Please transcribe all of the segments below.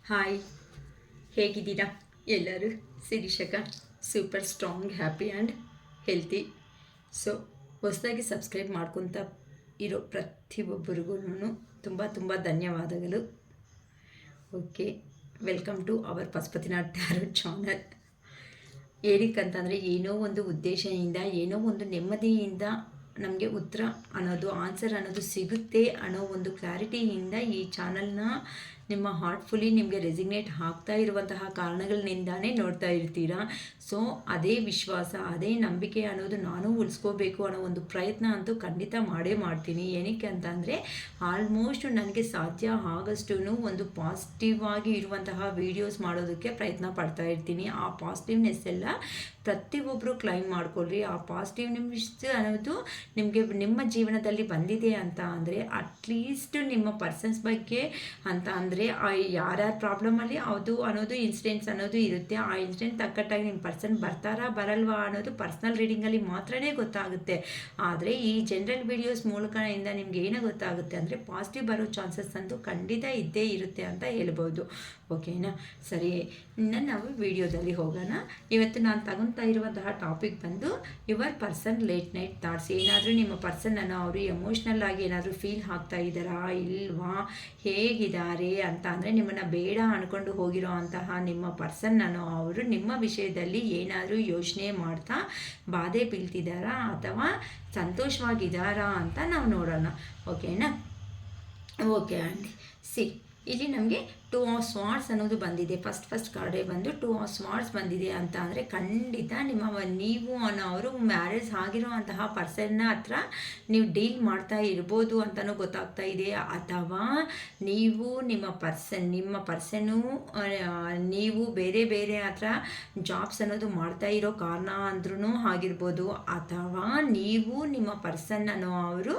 Hi, ಹೇಗಿದ್ದೀರಾ ಎಲ್ಲರೂ? ಶಿರೀಷಕ super strong, happy and healthy. So ಹೊಸದಾಗಿ ಸಬ್ಸ್ಕ್ರೈಬ್ ಮಾಡ್ಕೊತ ಇರೋ ಪ್ರತಿಯೊಬ್ಬರಿಗೂ ತುಂಬ ತುಂಬ ಧನ್ಯವಾದಗಳು. Okay, welcome to our Pashupatinath tarot channel. ಏನಕ್ಕಂತಂದರೆ ಏನೋ ಒಂದು ಉದ್ದೇಶದಿಂದ, ಏನೋ ಒಂದು ನೆಮ್ಮದಿಯಿಂದ ನಮಗೆ ಉತ್ತರ ಅನ್ನೋದು, ಆನ್ಸರ್ ಅನ್ನೋದು ಸಿಗುತ್ತೆ ಅನ್ನೋ ಒಂದು ಕ್ಲಾರಿಟಿಯಿಂದ ಈ ಚಾನಲ್ನ ನಿಮ್ಮ ಹಾರ್ಟ್ಫುಲಿ ನಿಮಗೆ ರೆಸಿಗ್ನೇಟ್ ಆಗ್ತಾ ಇರುವಂತಹ ಕಾರಣಗಳಿಂದಾನೇ ನೋಡ್ತಾ ಇರ್ತೀರಾ. ಸೊ ಅದೇ ವಿಶ್ವಾಸ, ಅದೇ ನಂಬಿಕೆ ಅನ್ನೋದು ನಾನು ಉಳಿಸ್ಕೋಬೇಕು ಅನ್ನೋ ಒಂದು ಪ್ರಯತ್ನ ಅಂತೂ ಖಂಡಿತ ಮಾಡೇ ಮಾಡ್ತೀನಿ. ಏನಕ್ಕೆ ಅಂತ ಅಂದರೆ ಆಲ್ಮೋಸ್ಟ್ ನನಗೆ ಸಾಧ್ಯ ಆಗಷ್ಟು ಒಂದು ಪಾಸಿಟಿವ್ ಆಗಿ ಇರುವಂತಹ ವೀಡಿಯೋಸ್ ಮಾಡೋದಕ್ಕೆ ಪ್ರಯತ್ನ ಪಡ್ತಾ ಇರ್ತೀನಿ. ಆ ಪಾಸಿಟಿವ್ನೆಸ್ ಎಲ್ಲ ಪ್ರತಿಯೊಬ್ಬರು ಕ್ಲೈಮ್ ಮಾಡ್ಕೊಳ್ರಿ. ಆ ಪಾಸಿಟಿವ್ನೆಸ್ ಅನ್ನೋದು ನಿಮಗೆ ನಿಮ್ಮ ಜೀವನದಲ್ಲಿ ಬಂದಿದೆ ಅಂತ ಅಂದರೆ ಅಟ್ಲೀಸ್ಟ್ ನಿಮ್ಮ ಪರ್ಸನ್ಸ್ ಬಗ್ಗೆ ಅಂತ ಅಂದರೆ ಯಾರ್ಯಾರ ಪ್ರಾಬ್ಲಮಲ್ಲಿ ಅದು ಅನ್ನೋದು ಇನ್ಸಿಡೆಂಟ್ಸ್ ಅನ್ನೋದು ಇರುತ್ತೆ. ಆ ಇನ್ಸಿಡೆಂಟ್ ತಕ್ಕಟ್ಟಾಗಿ ನಿಮ್ಮ ಪರ್ಸನ್ ಬರ್ತಾರಾ ಬರಲ್ವಾ ಅನ್ನೋದು ಪರ್ಸ್ನಲ್ ರೀಡಿಂಗಲ್ಲಿ ಮಾತ್ರನೇ ಗೊತ್ತಾಗುತ್ತೆ. ಆದರೆ ಈ ಜನರಲ್ ವಿಡಿಯೋಸ್ ಮೂಲಕದಿಂದ ನಿಮ್ಗೆ ಏನೋ ಗೊತ್ತಾಗುತ್ತೆ ಅಂದರೆ ಪಾಸಿಟಿವ್ ಬರೋ ಚಾನ್ಸಸ್ ಅಂತೂ ಖಂಡಿತ ಇದ್ದೇ ಇರುತ್ತೆ ಅಂತ ಹೇಳ್ಬೋದು. ಓಕೆನಾ? ಸರಿ, ನಾವು ವಿಡಿಯೋದಲ್ಲಿ ಹೋಗೋಣ. ಇವತ್ತು ನಾನು ತಗೊತಾ ಇರುವಂತಹ ಟಾಪಿಕ್ ಬಂದು your person late night thoughts. ಏನಾದರೂ ನಿಮ್ಮ ಪರ್ಸನನ್ನು ಅವರು ಎಮೋಷ್ನಲ್ ಆಗಿ ಏನಾದರೂ ಫೀಲ್ ಆಗ್ತಾ ಇದ್ದಾರಾ ಇಲ್ವಾ, ಹೇಗಿದ್ದಾರೆ ಅಂತ ಅಂದರೆ ನಿಮ್ಮನ್ನು ಬೇಡ ಅಂದ್ಕೊಂಡು ಹೋಗಿರೋ ಅಂತಹ ನಿಮ್ಮ ಪರ್ಸನ್ನನ್ನು ಅವರು ನಿಮ್ಮ ವಿಷಯದಲ್ಲಿ ಏನಾದರೂ ಯೋಚನೆ ಮಾಡ್ತಾ ಬಾಧೆ ಬೀಳ್ತಿದ್ದಾರಾ ಅಥವಾ ಸಂತೋಷವಾಗಿದ್ದಾರಾ ಅಂತ ನಾವು ನೋಡೋಣ. ಓಕೆನಾ? ಓಕೆ ಆಂಟಿ, ಇಲ್ಲಿ ನಮಗೆ 2 ಆಫ್ ಸ್ವಾರ್ಡ್ಸ್ ಅನ್ನೋದು ಬಂದಿದೆ. ಫಸ್ಟ್ ಕಾರ್ಡೇ ಬಂದು 2 ಆಫ್ ಸ್ವಾರ್ಡ್ಸ್ ಬಂದಿದೆ ಅಂತ ಅಂದರೆ ಖಂಡಿತ ನೀವು ಅನ್ನೋರು ಮ್ಯಾರೇಜ್ ಆಗಿರೋ ಅಂತಹ ಪರ್ಸನ್ನ ಹತ್ರ ನೀವು ಡೀಲ್ ಮಾಡ್ತಾ ಇರ್ಬೋದು ಅಂತಲೂ ಗೊತ್ತಾಗ್ತಾ ಇದೆ. ಅಥವಾ ನೀವು ನಿಮ್ಮ ಪರ್ಸನ್ನು ನೀವು ಬೇರೆ ಬೇರೆ ಹತ್ರ ಜಾಬ್ಸ್ ಅನ್ನೋದು ಮಾಡ್ತಾ ಇರೋ ಕಾರಣ ಅಂದ್ರೂ ಆಗಿರ್ಬೋದು. ಅಥವಾ ನೀವು ನಿಮ್ಮ ಪರ್ಸನ್ ಅನ್ನೋ ಅವರು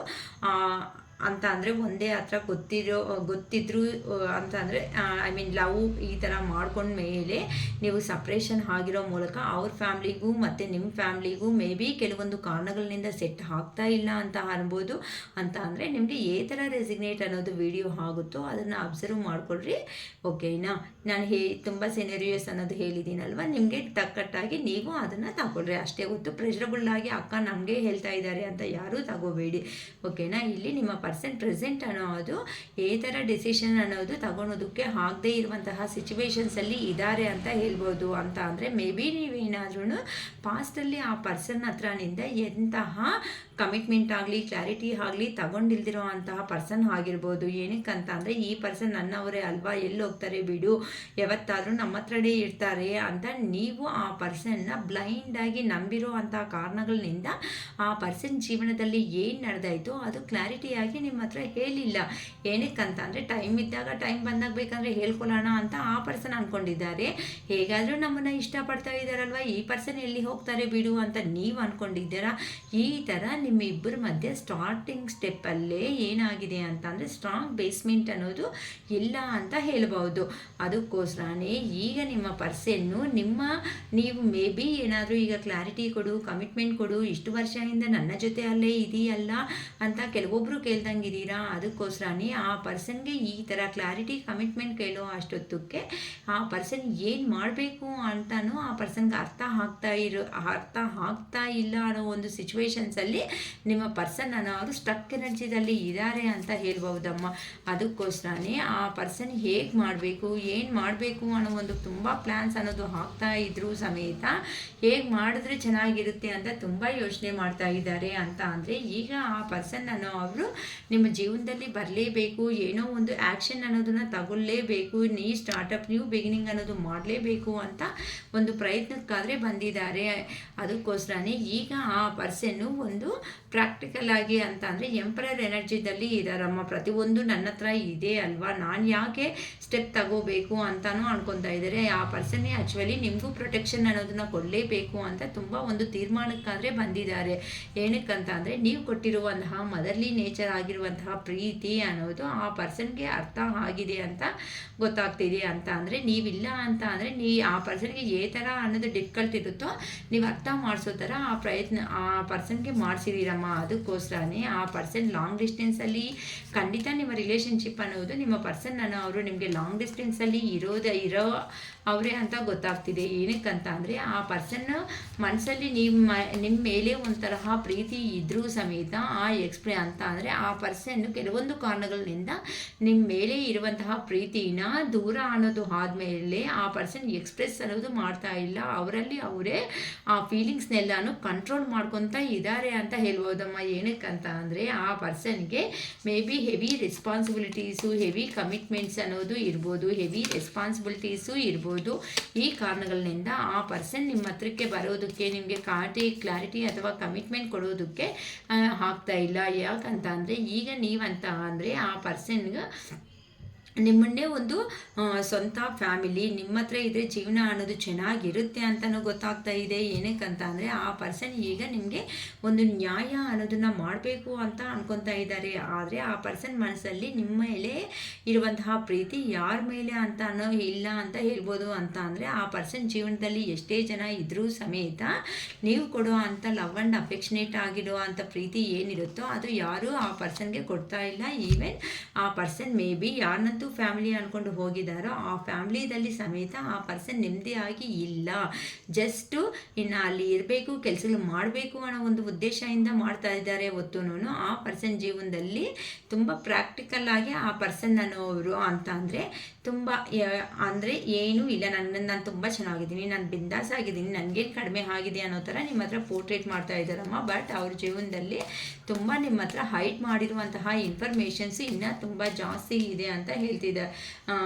ಅಂತ ಅಂದರೆ ಒಂದೇ ಹತ್ರ ಗೊತ್ತಿದ್ರು ಅಂತ ಅಂದರೆ ಲವ್ ಈ ಥರ ಮಾಡ್ಕೊಂಡ ಮೇಲೆ ನೀವು ಸಪ್ರೇಷನ್ ಆಗಿರೋ ಮೂಲಕ ಅವ್ರ ಫ್ಯಾಮ್ಲಿಗೂ ಮತ್ತು ನಿಮ್ಮ ಫ್ಯಾಮ್ಲಿಗೂ ಮೇ ಬಿ ಕೆಲವೊಂದು ಕಾರಣಗಳಿಂದ ಸೆಟ್ ಆಗ್ತಾ ಇಲ್ಲ ಅಂತ ಅನ್ಬೋದು. ಅಂತ ಅಂದರೆ ನಿಮಗೆ ಏ ಥರ ರೆಸಿಗ್ನೇಟ್ ಅನ್ನೋದು ವಿಡಿಯೋ ಆಗುತ್ತೋ ಅದನ್ನು ಅಬ್ಸರ್ವ್ ಮಾಡ್ಕೊಳ್ರಿ. ಓಕೆನಾ? ನಾನು ತುಂಬ ಸಿನೆರಿಯೋಸ್ ಅನ್ನೋದು ಹೇಳಿದ್ದೀನಲ್ವ, ನಿಮಗೆ ತಕ್ಕಟ್ಟಾಗಿ ನೀವು ಅದನ್ನು ತಗೊಳ್ರಿ ಅಷ್ಟೇ. ಹೊತ್ತು ಪ್ರೆಷರಬಲ್ ಆಗಿ ಅಕ್ಕ ನಮಗೆ ಹೇಳ್ತಾ ಇದ್ದಾರೆ ಅಂತ ಯಾರೂ ತಗೋಬೇಡಿ. ಓಕೆನಾ? ಇಲ್ಲಿ ನಿಮ್ಮ ಪರ್ಸನ್ ಪ್ರೆಸೆಂಟ್ ಅನ್ನೋದು ಈ ಥರ ಡಿಸಿಷನ್ ಅನ್ನೋದು ತಗೊಳೋದಕ್ಕೆ ಆಗದೇ ಇರುವಂತಹ ಸಿಚುವೇಶನ್ಸಲ್ಲಿ ಇದ್ದಾರೆ ಅಂತ ಹೇಳ್ಬೋದು. ಅಂತ ಅಂದರೆ ಮೇ ಬಿ ನೀವೇನಾದ್ರೂ ಪಾಸ್ಟಲ್ಲಿ ಆ ಪರ್ಸನ್ ಹತ್ರನಿಂದ ಎಂತಹ ಕಮಿಟ್ಮೆಂಟ್ ಆಗಲಿ ಕ್ಲಾರಿಟಿ ಆಗಲಿ ತಗೊಂಡಿಲ್ದಿರೋ ಅಂತಹ ಪರ್ಸನ್ ಆಗಿರ್ಬೋದು. ಏನಕ್ಕಂತ ಅಂದರೆ ಈ ಪರ್ಸನ್ ನನ್ನವರೇ ಅಲ್ವಾ, ಎಲ್ಲಿ ಹೋಗ್ತಾರೆ ಬಿಡು, ಯಾವತ್ತಾದರೂ ನಮ್ಮ ಹತ್ರನೇ ಇರ್ತಾರೆ ಅಂತ ನೀವು ಆ ಪರ್ಸನ್ನ ಬ್ಲೈಂಡಾಗಿ ನಂಬಿರೋ ಅಂತಹ ಕಾರಣಗಳಿಂದ ಆ ಪರ್ಸನ್ ಜೀವನದಲ್ಲಿ ಏನು ನಡೆದಾಯಿತು ಅದು ಕ್ಲಾರಿಟಿಯಾಗಿ ನಿಮ್ಮ ಹತ್ರ ಹೇಳಿಲ್ಲ. ಏನಕ್ಕಂತ ಅಂದರೆ ಟೈಮ್ ಇದ್ದಾಗ ಟೈಮ್ ಬಂದಾಗ ಬೇಕಂದರೆ ಹೇಳ್ಕೊಳ್ಳೋಣ ಅಂತ ಆ ಪರ್ಸನ್ ಅಂದ್ಕೊಂಡಿದ್ದಾರೆ. ಹೇಗಾದರೂ ನಮ್ಮನ್ನು ಇಷ್ಟಪಡ್ತಾ ಇದ್ದಾರಲ್ವ, ಈ ಪರ್ಸನ್ ಎಲ್ಲಿ ಹೋಗ್ತಾರೆ ಬಿಡು ಅಂತ ನೀವು ಅಂದ್ಕೊಂಡಿದ್ದೀರಾ. ಈ ಥರ ನಿಮ್ಮ ಇಬ್ಬರ ಮಧ್ಯೆ ಸ್ಟಾರ್ಟಿಂಗ್ ಸ್ಟೆಪ್ಪಲ್ಲೇ ಏನಾಗಿದೆ ಅಂತ ಅಂದರೆ ಸ್ಟ್ರಾಂಗ್ ಬೇಸ್ಮೆಂಟ್ ಅನ್ನೋದು ಇಲ್ಲ ಅಂತ ಹೇಳ್ಬೋದು. ಅದಕ್ಕೋಸ್ಕರನೇ ಈಗ ನಿಮ್ಮ ಪರ್ಸನ್ನು ನೀವು ಮೇ ಬಿ ಏನಾದರೂ ಈಗ ಕ್ಲಾರಿಟಿ ಕೊಡು, ಕಮಿಟ್ಮೆಂಟ್ ಕೊಡು, ಇಷ್ಟು ವರ್ಷದಿಂದ ನನ್ನ ಜೊತೆ ಅಲ್ಲೇ ಇದೆಯಲ್ಲ ಅಂತ ಕೆಲವೊಬ್ಬರು ಕೇಳ್ದಂಗಿದ್ದೀರಾ. ಅದಕ್ಕೋಸ್ಕರನೇ ಆ ಪರ್ಸನ್ಗೆ ಈ ಥರ ಕ್ಲಾರಿಟಿ ಕಮಿಟ್ಮೆಂಟ್ ಕೇಳೋ ಅಷ್ಟೊತ್ತಕ್ಕೆ ಆ ಪರ್ಸನ್ ಏನು ಮಾಡಬೇಕು ಅಂತಲೂ ಆ ಪರ್ಸನ್ಗೆ ಅರ್ಥ ಆಗ್ತಾ ಇಲ್ಲ ಅನ್ನೋ ಒಂದು ಸಿಚುವೇಶನ್ಸಲ್ಲಿ ನಿಮ್ಮ ಪರ್ಸನ್ ಅನ್ನೋರು ಸ್ಟ್ರಕ್ ಎನರ್ಜಿದಲ್ಲಿ ಇದ್ದಾರೆ ಅಂತ ಹೇಳ್ಬಹುದಮ್ಮ. ಅದಕ್ಕೋಸ್ಕರನೇ ಆ ಪರ್ಸನ್ ಹೇಗೆ ಮಾಡಬೇಕು ಏನು ಮಾಡಬೇಕು ಅನ್ನೋ ಒಂದು ತುಂಬ ಪ್ಲ್ಯಾನ್ಸ್ ಅನ್ನೋದು ಹಾಕ್ತಾ ಇದ್ರೂ ಸಮೇತ ಹೇಗೆ ಮಾಡಿದ್ರೆ ಚೆನ್ನಾಗಿರುತ್ತೆ ಅಂತ ತುಂಬ ಯೋಚನೆ ಮಾಡ್ತಾ ಇದ್ದಾರೆ. ಅಂತ ಅಂದರೆ ಈಗ ಆ ಪರ್ಸನ್ ಅನ್ನೋ ಅವರು ನಿಮ್ಮ ಜೀವನದಲ್ಲಿ ಬರಲೇಬೇಕು, ಏನೋ ಒಂದು ಆ್ಯಕ್ಷನ್ ಅನ್ನೋದನ್ನು ತಗೊಳ್ಳೇಬೇಕು, ನ್ಯೂ ಬಿಗಿನಿಂಗ್ ಅನ್ನೋದು ಮಾಡಲೇಬೇಕು ಅಂತ ಒಂದು ಪ್ರಯತ್ನಕ್ಕಾದರೆ ಬಂದಿದ್ದಾರೆ. ಅದಕ್ಕೋಸ್ಕರನೇ ಈಗ ಆ ಪರ್ಸನ್ನು ಒಂದು ಪ್ರಾಕ್ಟಿಕಲ್ ಆಗಿ ಅಂತ ಅಂದರೆ ಎಂಪರರ್ ಎನರ್ಜಿದಲ್ಲಿ ಇದ್ದಾರಮ್ಮ. ಪ್ರತಿಯೊಂದು ನನ್ನ ಹತ್ರ ಇದೆ ಅಲ್ವಾ, ನಾನು ಯಾಕೆ ಸ್ಟೆಪ್ ತಗೋಬೇಕು ಅಂತಲೂ ಅನ್ಕೊತಾ ಇದ್ದಾರೆ. ಆ ಪರ್ಸನ್ನೇ ಆ್ಯಕ್ಚುಲಿ ನಿಮಗೂ ಪ್ರೊಟೆಕ್ಷನ್ ಅನ್ನೋದನ್ನ ಕೊಡಲೇಬೇಕು ಅಂತ ತುಂಬ ಒಂದು ತೀರ್ಮಾನಕ್ಕಾದರೆ ಬಂದಿದ್ದಾರೆ. ಏನಕ್ಕಂತ ಅಂದರೆ ನೀವು ಕೊಟ್ಟಿರುವಂತಹ ಮದರ್ಲಿ ನೇಚರ್ ಆಗಿರುವಂತಹ ಪ್ರೀತಿ ಅನ್ನೋದು ಆ ಪರ್ಸನ್ಗೆ ಅರ್ಥ ಆಗಿದೆ ಅಂತ ಗೊತ್ತಾಗ್ತಿದೆ. ಅಂತ ಅಂದರೆ ನೀವಿಲ್ಲ ಅಂತ ಅಂದರೆ ಆ ಪರ್ಸನ್ಗೆ ಏ ಥರ ಅನ್ನೋದು ಡಿಫಿಕಲ್ಟ್ ಇರುತ್ತೋ ನೀವು ಅರ್ಥ ಮಾಡಿಸೋ ಥರ ಆ ಪರ್ಸನ್ಗೆ ಮಾಡಿಸಿದ್ದೀರಮ್ಮ. ಇದ್ದಾರಮ್ಮ. ಅದಕ್ಕೋಸ್ಕರನೇ ಆ ಪರ್ಸನ್ ಲಾಂಗ್ ಡಿಸ್ಟೆನ್ಸಲ್ಲಿ ಖಂಡಿತ ನಿಮ್ಮ ರಿಲೇಷನ್ಶಿಪ್ ಅನ್ನೋದು ನಿಮ್ಮ ಪರ್ಸನ್ ಅವರು ನಿಮಗೆ ಲಾಂಗ್ ಡಿಸ್ಟೆನ್ಸಲ್ಲಿ ಇರೋ ಅವರೇ ಅಂತ ಗೊತ್ತಾಗ್ತಿದೆ. ಏನಕ್ಕಂತ ಅಂದರೆ ಆ ಪರ್ಸನ್ ಮನಸ್ಸಲ್ಲಿ ನಿಮ್ಮ ಮೇಲೆ ಒಂಥರಹ ಪ್ರೀತಿ ಇದ್ರೂ ಸಮೇತ ಅಂತ ಅಂದರೆ ಆ ಪರ್ಸನ್ ಕೆಲವೊಂದು ಕಾರಣಗಳಿಂದ ನಿಮ್ಮ ಮೇಲೆ ಇರುವಂತಹ ಪ್ರೀತಿನ ದೂರ ಅನ್ನೋದು ಆದಮೇಲೆ ಆ ಪರ್ಸನ್ ಎಕ್ಸ್ಪ್ರೆಸ್ ಅನ್ನೋದು ಮಾಡ್ತಾ ಇಲ್ಲ. ಅವರಲ್ಲಿ ಅವರೇ ಆ ಫೀಲಿಂಗ್ಸ್ನೆಲ್ಲಾನು ಕಂಟ್ರೋಲ್ ಮಾಡ್ಕೊತಾ ಇದ್ದಾರೆ ಅಂತ ಹೇಳ್ಬೋದಮ್ಮ. ಏನಕ್ಕಂತ ಅಂದರೆ ಆ ಪರ್ಸನ್ಗೆ may be heavy responsibilities, heavy commitments ಅನ್ನೋದು ಇರ್ಬೋದು, ಹೆವಿ ರೆಸ್ಪಾನ್ಸಿಬಿಲಿಟೀಸು ಇರ್ಬೋದು. ಈ ಕಾರಣಗಳಿಂದ ಆ ಪರ್ಸನ್ ನಿಮ್ಮ ಹತ್ರಕ್ಕೆ ಬರೋದಕ್ಕೆ, ನಿಮಗೆ ಕ್ಲಾರಿಟಿ ಅಥವಾ ಕಮಿಟ್ಮೆಂಟ್ ಕೊಡೋದಕ್ಕೆ ಆಗ್ತಾ ಇಲ್ಲ. ಯಾಕಂತ ಅಂದರೆ ಈಗ ನೀವಂತ ಅಂದರೆ ಆ ಪರ್ಸನ್ಗೆ ನಿಮ್ಮನ್ನೇ ಒಂದು ಸ್ವಂತ ಫ್ಯಾಮಿಲಿ ನಿಮ್ಮ ಹತ್ರ ಇದ್ದರೆ ಜೀವನ ಅನ್ನೋದು ಚೆನ್ನಾಗಿರುತ್ತೆ ಅಂತಲೂ ಗೊತ್ತಾಗ್ತಾ ಇದೆ. ಏನಕ್ಕಂತ ಅಂದರೆ ಆ ಪರ್ಸನ್ ಈಗ ನಿಮಗೆ ಒಂದು ನ್ಯಾಯ ಅನ್ನೋದನ್ನು ಮಾಡಬೇಕು ಅಂತ ಅನ್ಕೊತಾ ಇದ್ದಾರೆ. ಆದರೆ ಆ ಪರ್ಸನ್ ಮನಸ್ಸಲ್ಲಿ ನಿಮ್ಮ ಮೇಲೆ ಇರುವಂತಹ ಪ್ರೀತಿ ಯಾರ ಮೇಲೆ ಅಂತ ಇಲ್ಲ ಅಂತ ಹೇಳ್ಬೋದು. ಅಂತ ಅಂದರೆ ಆ ಪರ್ಸನ್ ಜೀವನದಲ್ಲಿ ಎಷ್ಟೇ ಜನ ಇದ್ರೂ ಸಮೇತ ನೀವು ಕೊಡೋ ಅಂಥ ಲವ್ ಆ್ಯಂಡ್ ಅಫೆಕ್ಷನೇಟ್ ಆಗಿರೋ ಅಂಥ ಪ್ರೀತಿ ಏನಿರುತ್ತೋ ಅದು ಯಾರೂ ಆ ಪರ್ಸನ್ಗೆ ಕೊಡ್ತಾ ಇಲ್ಲ. ಈವನ್ ಆ ಪರ್ಸನ್ ಮೇ ಬಿ ಯಾರನ್ನಂತೂ ಫ್ಯಾಮಿಲಿ ಅಂದ್ಕೊಂಡು ಹೋಗಿದ್ದಾರೋ ಆ ಫ್ಯಾಮಿಲಿದಲ್ಲಿ ಸಮೇತ ಆ ಪರ್ಸನ್ ನೆಮ್ಮದಿಯಾಗಿ ಇಲ್ಲ. ಜಸ್ಟು ಇನ್ನು ಅಲ್ಲಿ ಇರಬೇಕು, ಕೆಲಸಗಳು ಮಾಡಬೇಕು ಅನ್ನೋ ಒಂದು ಉದ್ದೇಶದಿಂದ ಮಾಡ್ತಾ ಇದ್ದಾರೆ. ಹೊತ್ತುನೂ ಆ ಪರ್ಸನ್ ಜೀವನದಲ್ಲಿ ತುಂಬ ಪ್ರಾಕ್ಟಿಕಲ್ ಆಗಿ ಆ ಪರ್ಸನ್ ಅನ್ನೋರು ಅಂತ ಅಂದರೆ ತುಂಬ ಅಂದರೆ ಏನೂ ಇಲ್ಲ, ನಾನು ತುಂಬ ಚೆನ್ನಾಗಿದ್ದೀನಿ, ನಾನು ಬಿಂದಾಸ್ ಆಗಿದ್ದೀನಿ, ನನಗೇನು ಕಡಿಮೆ ಆಗಿದೆ ಅನ್ನೋ ಥರ ನಿಮ್ಮ ಹತ್ರ ಪೋರ್ಟ್ರೇಟ್ ಮಾಡ್ತಾ ಇದ್ದಾರಮ್ಮ. ಬಟ್ ಅವ್ರ ಜೀವನದಲ್ಲಿ ತುಂಬ ನಿಮ್ಮ ಹತ್ರ ಹೈಡ್ ಮಾಡಿರುವಂತಹ ಇನ್ಫಾರ್ಮೇಷನ್ಸ್ ಇನ್ನೂ ತುಂಬ ಜಾಸ್ತಿ ಇದೆ ಅಂತ ಹೇಳ್ತಿದ್ದೆ,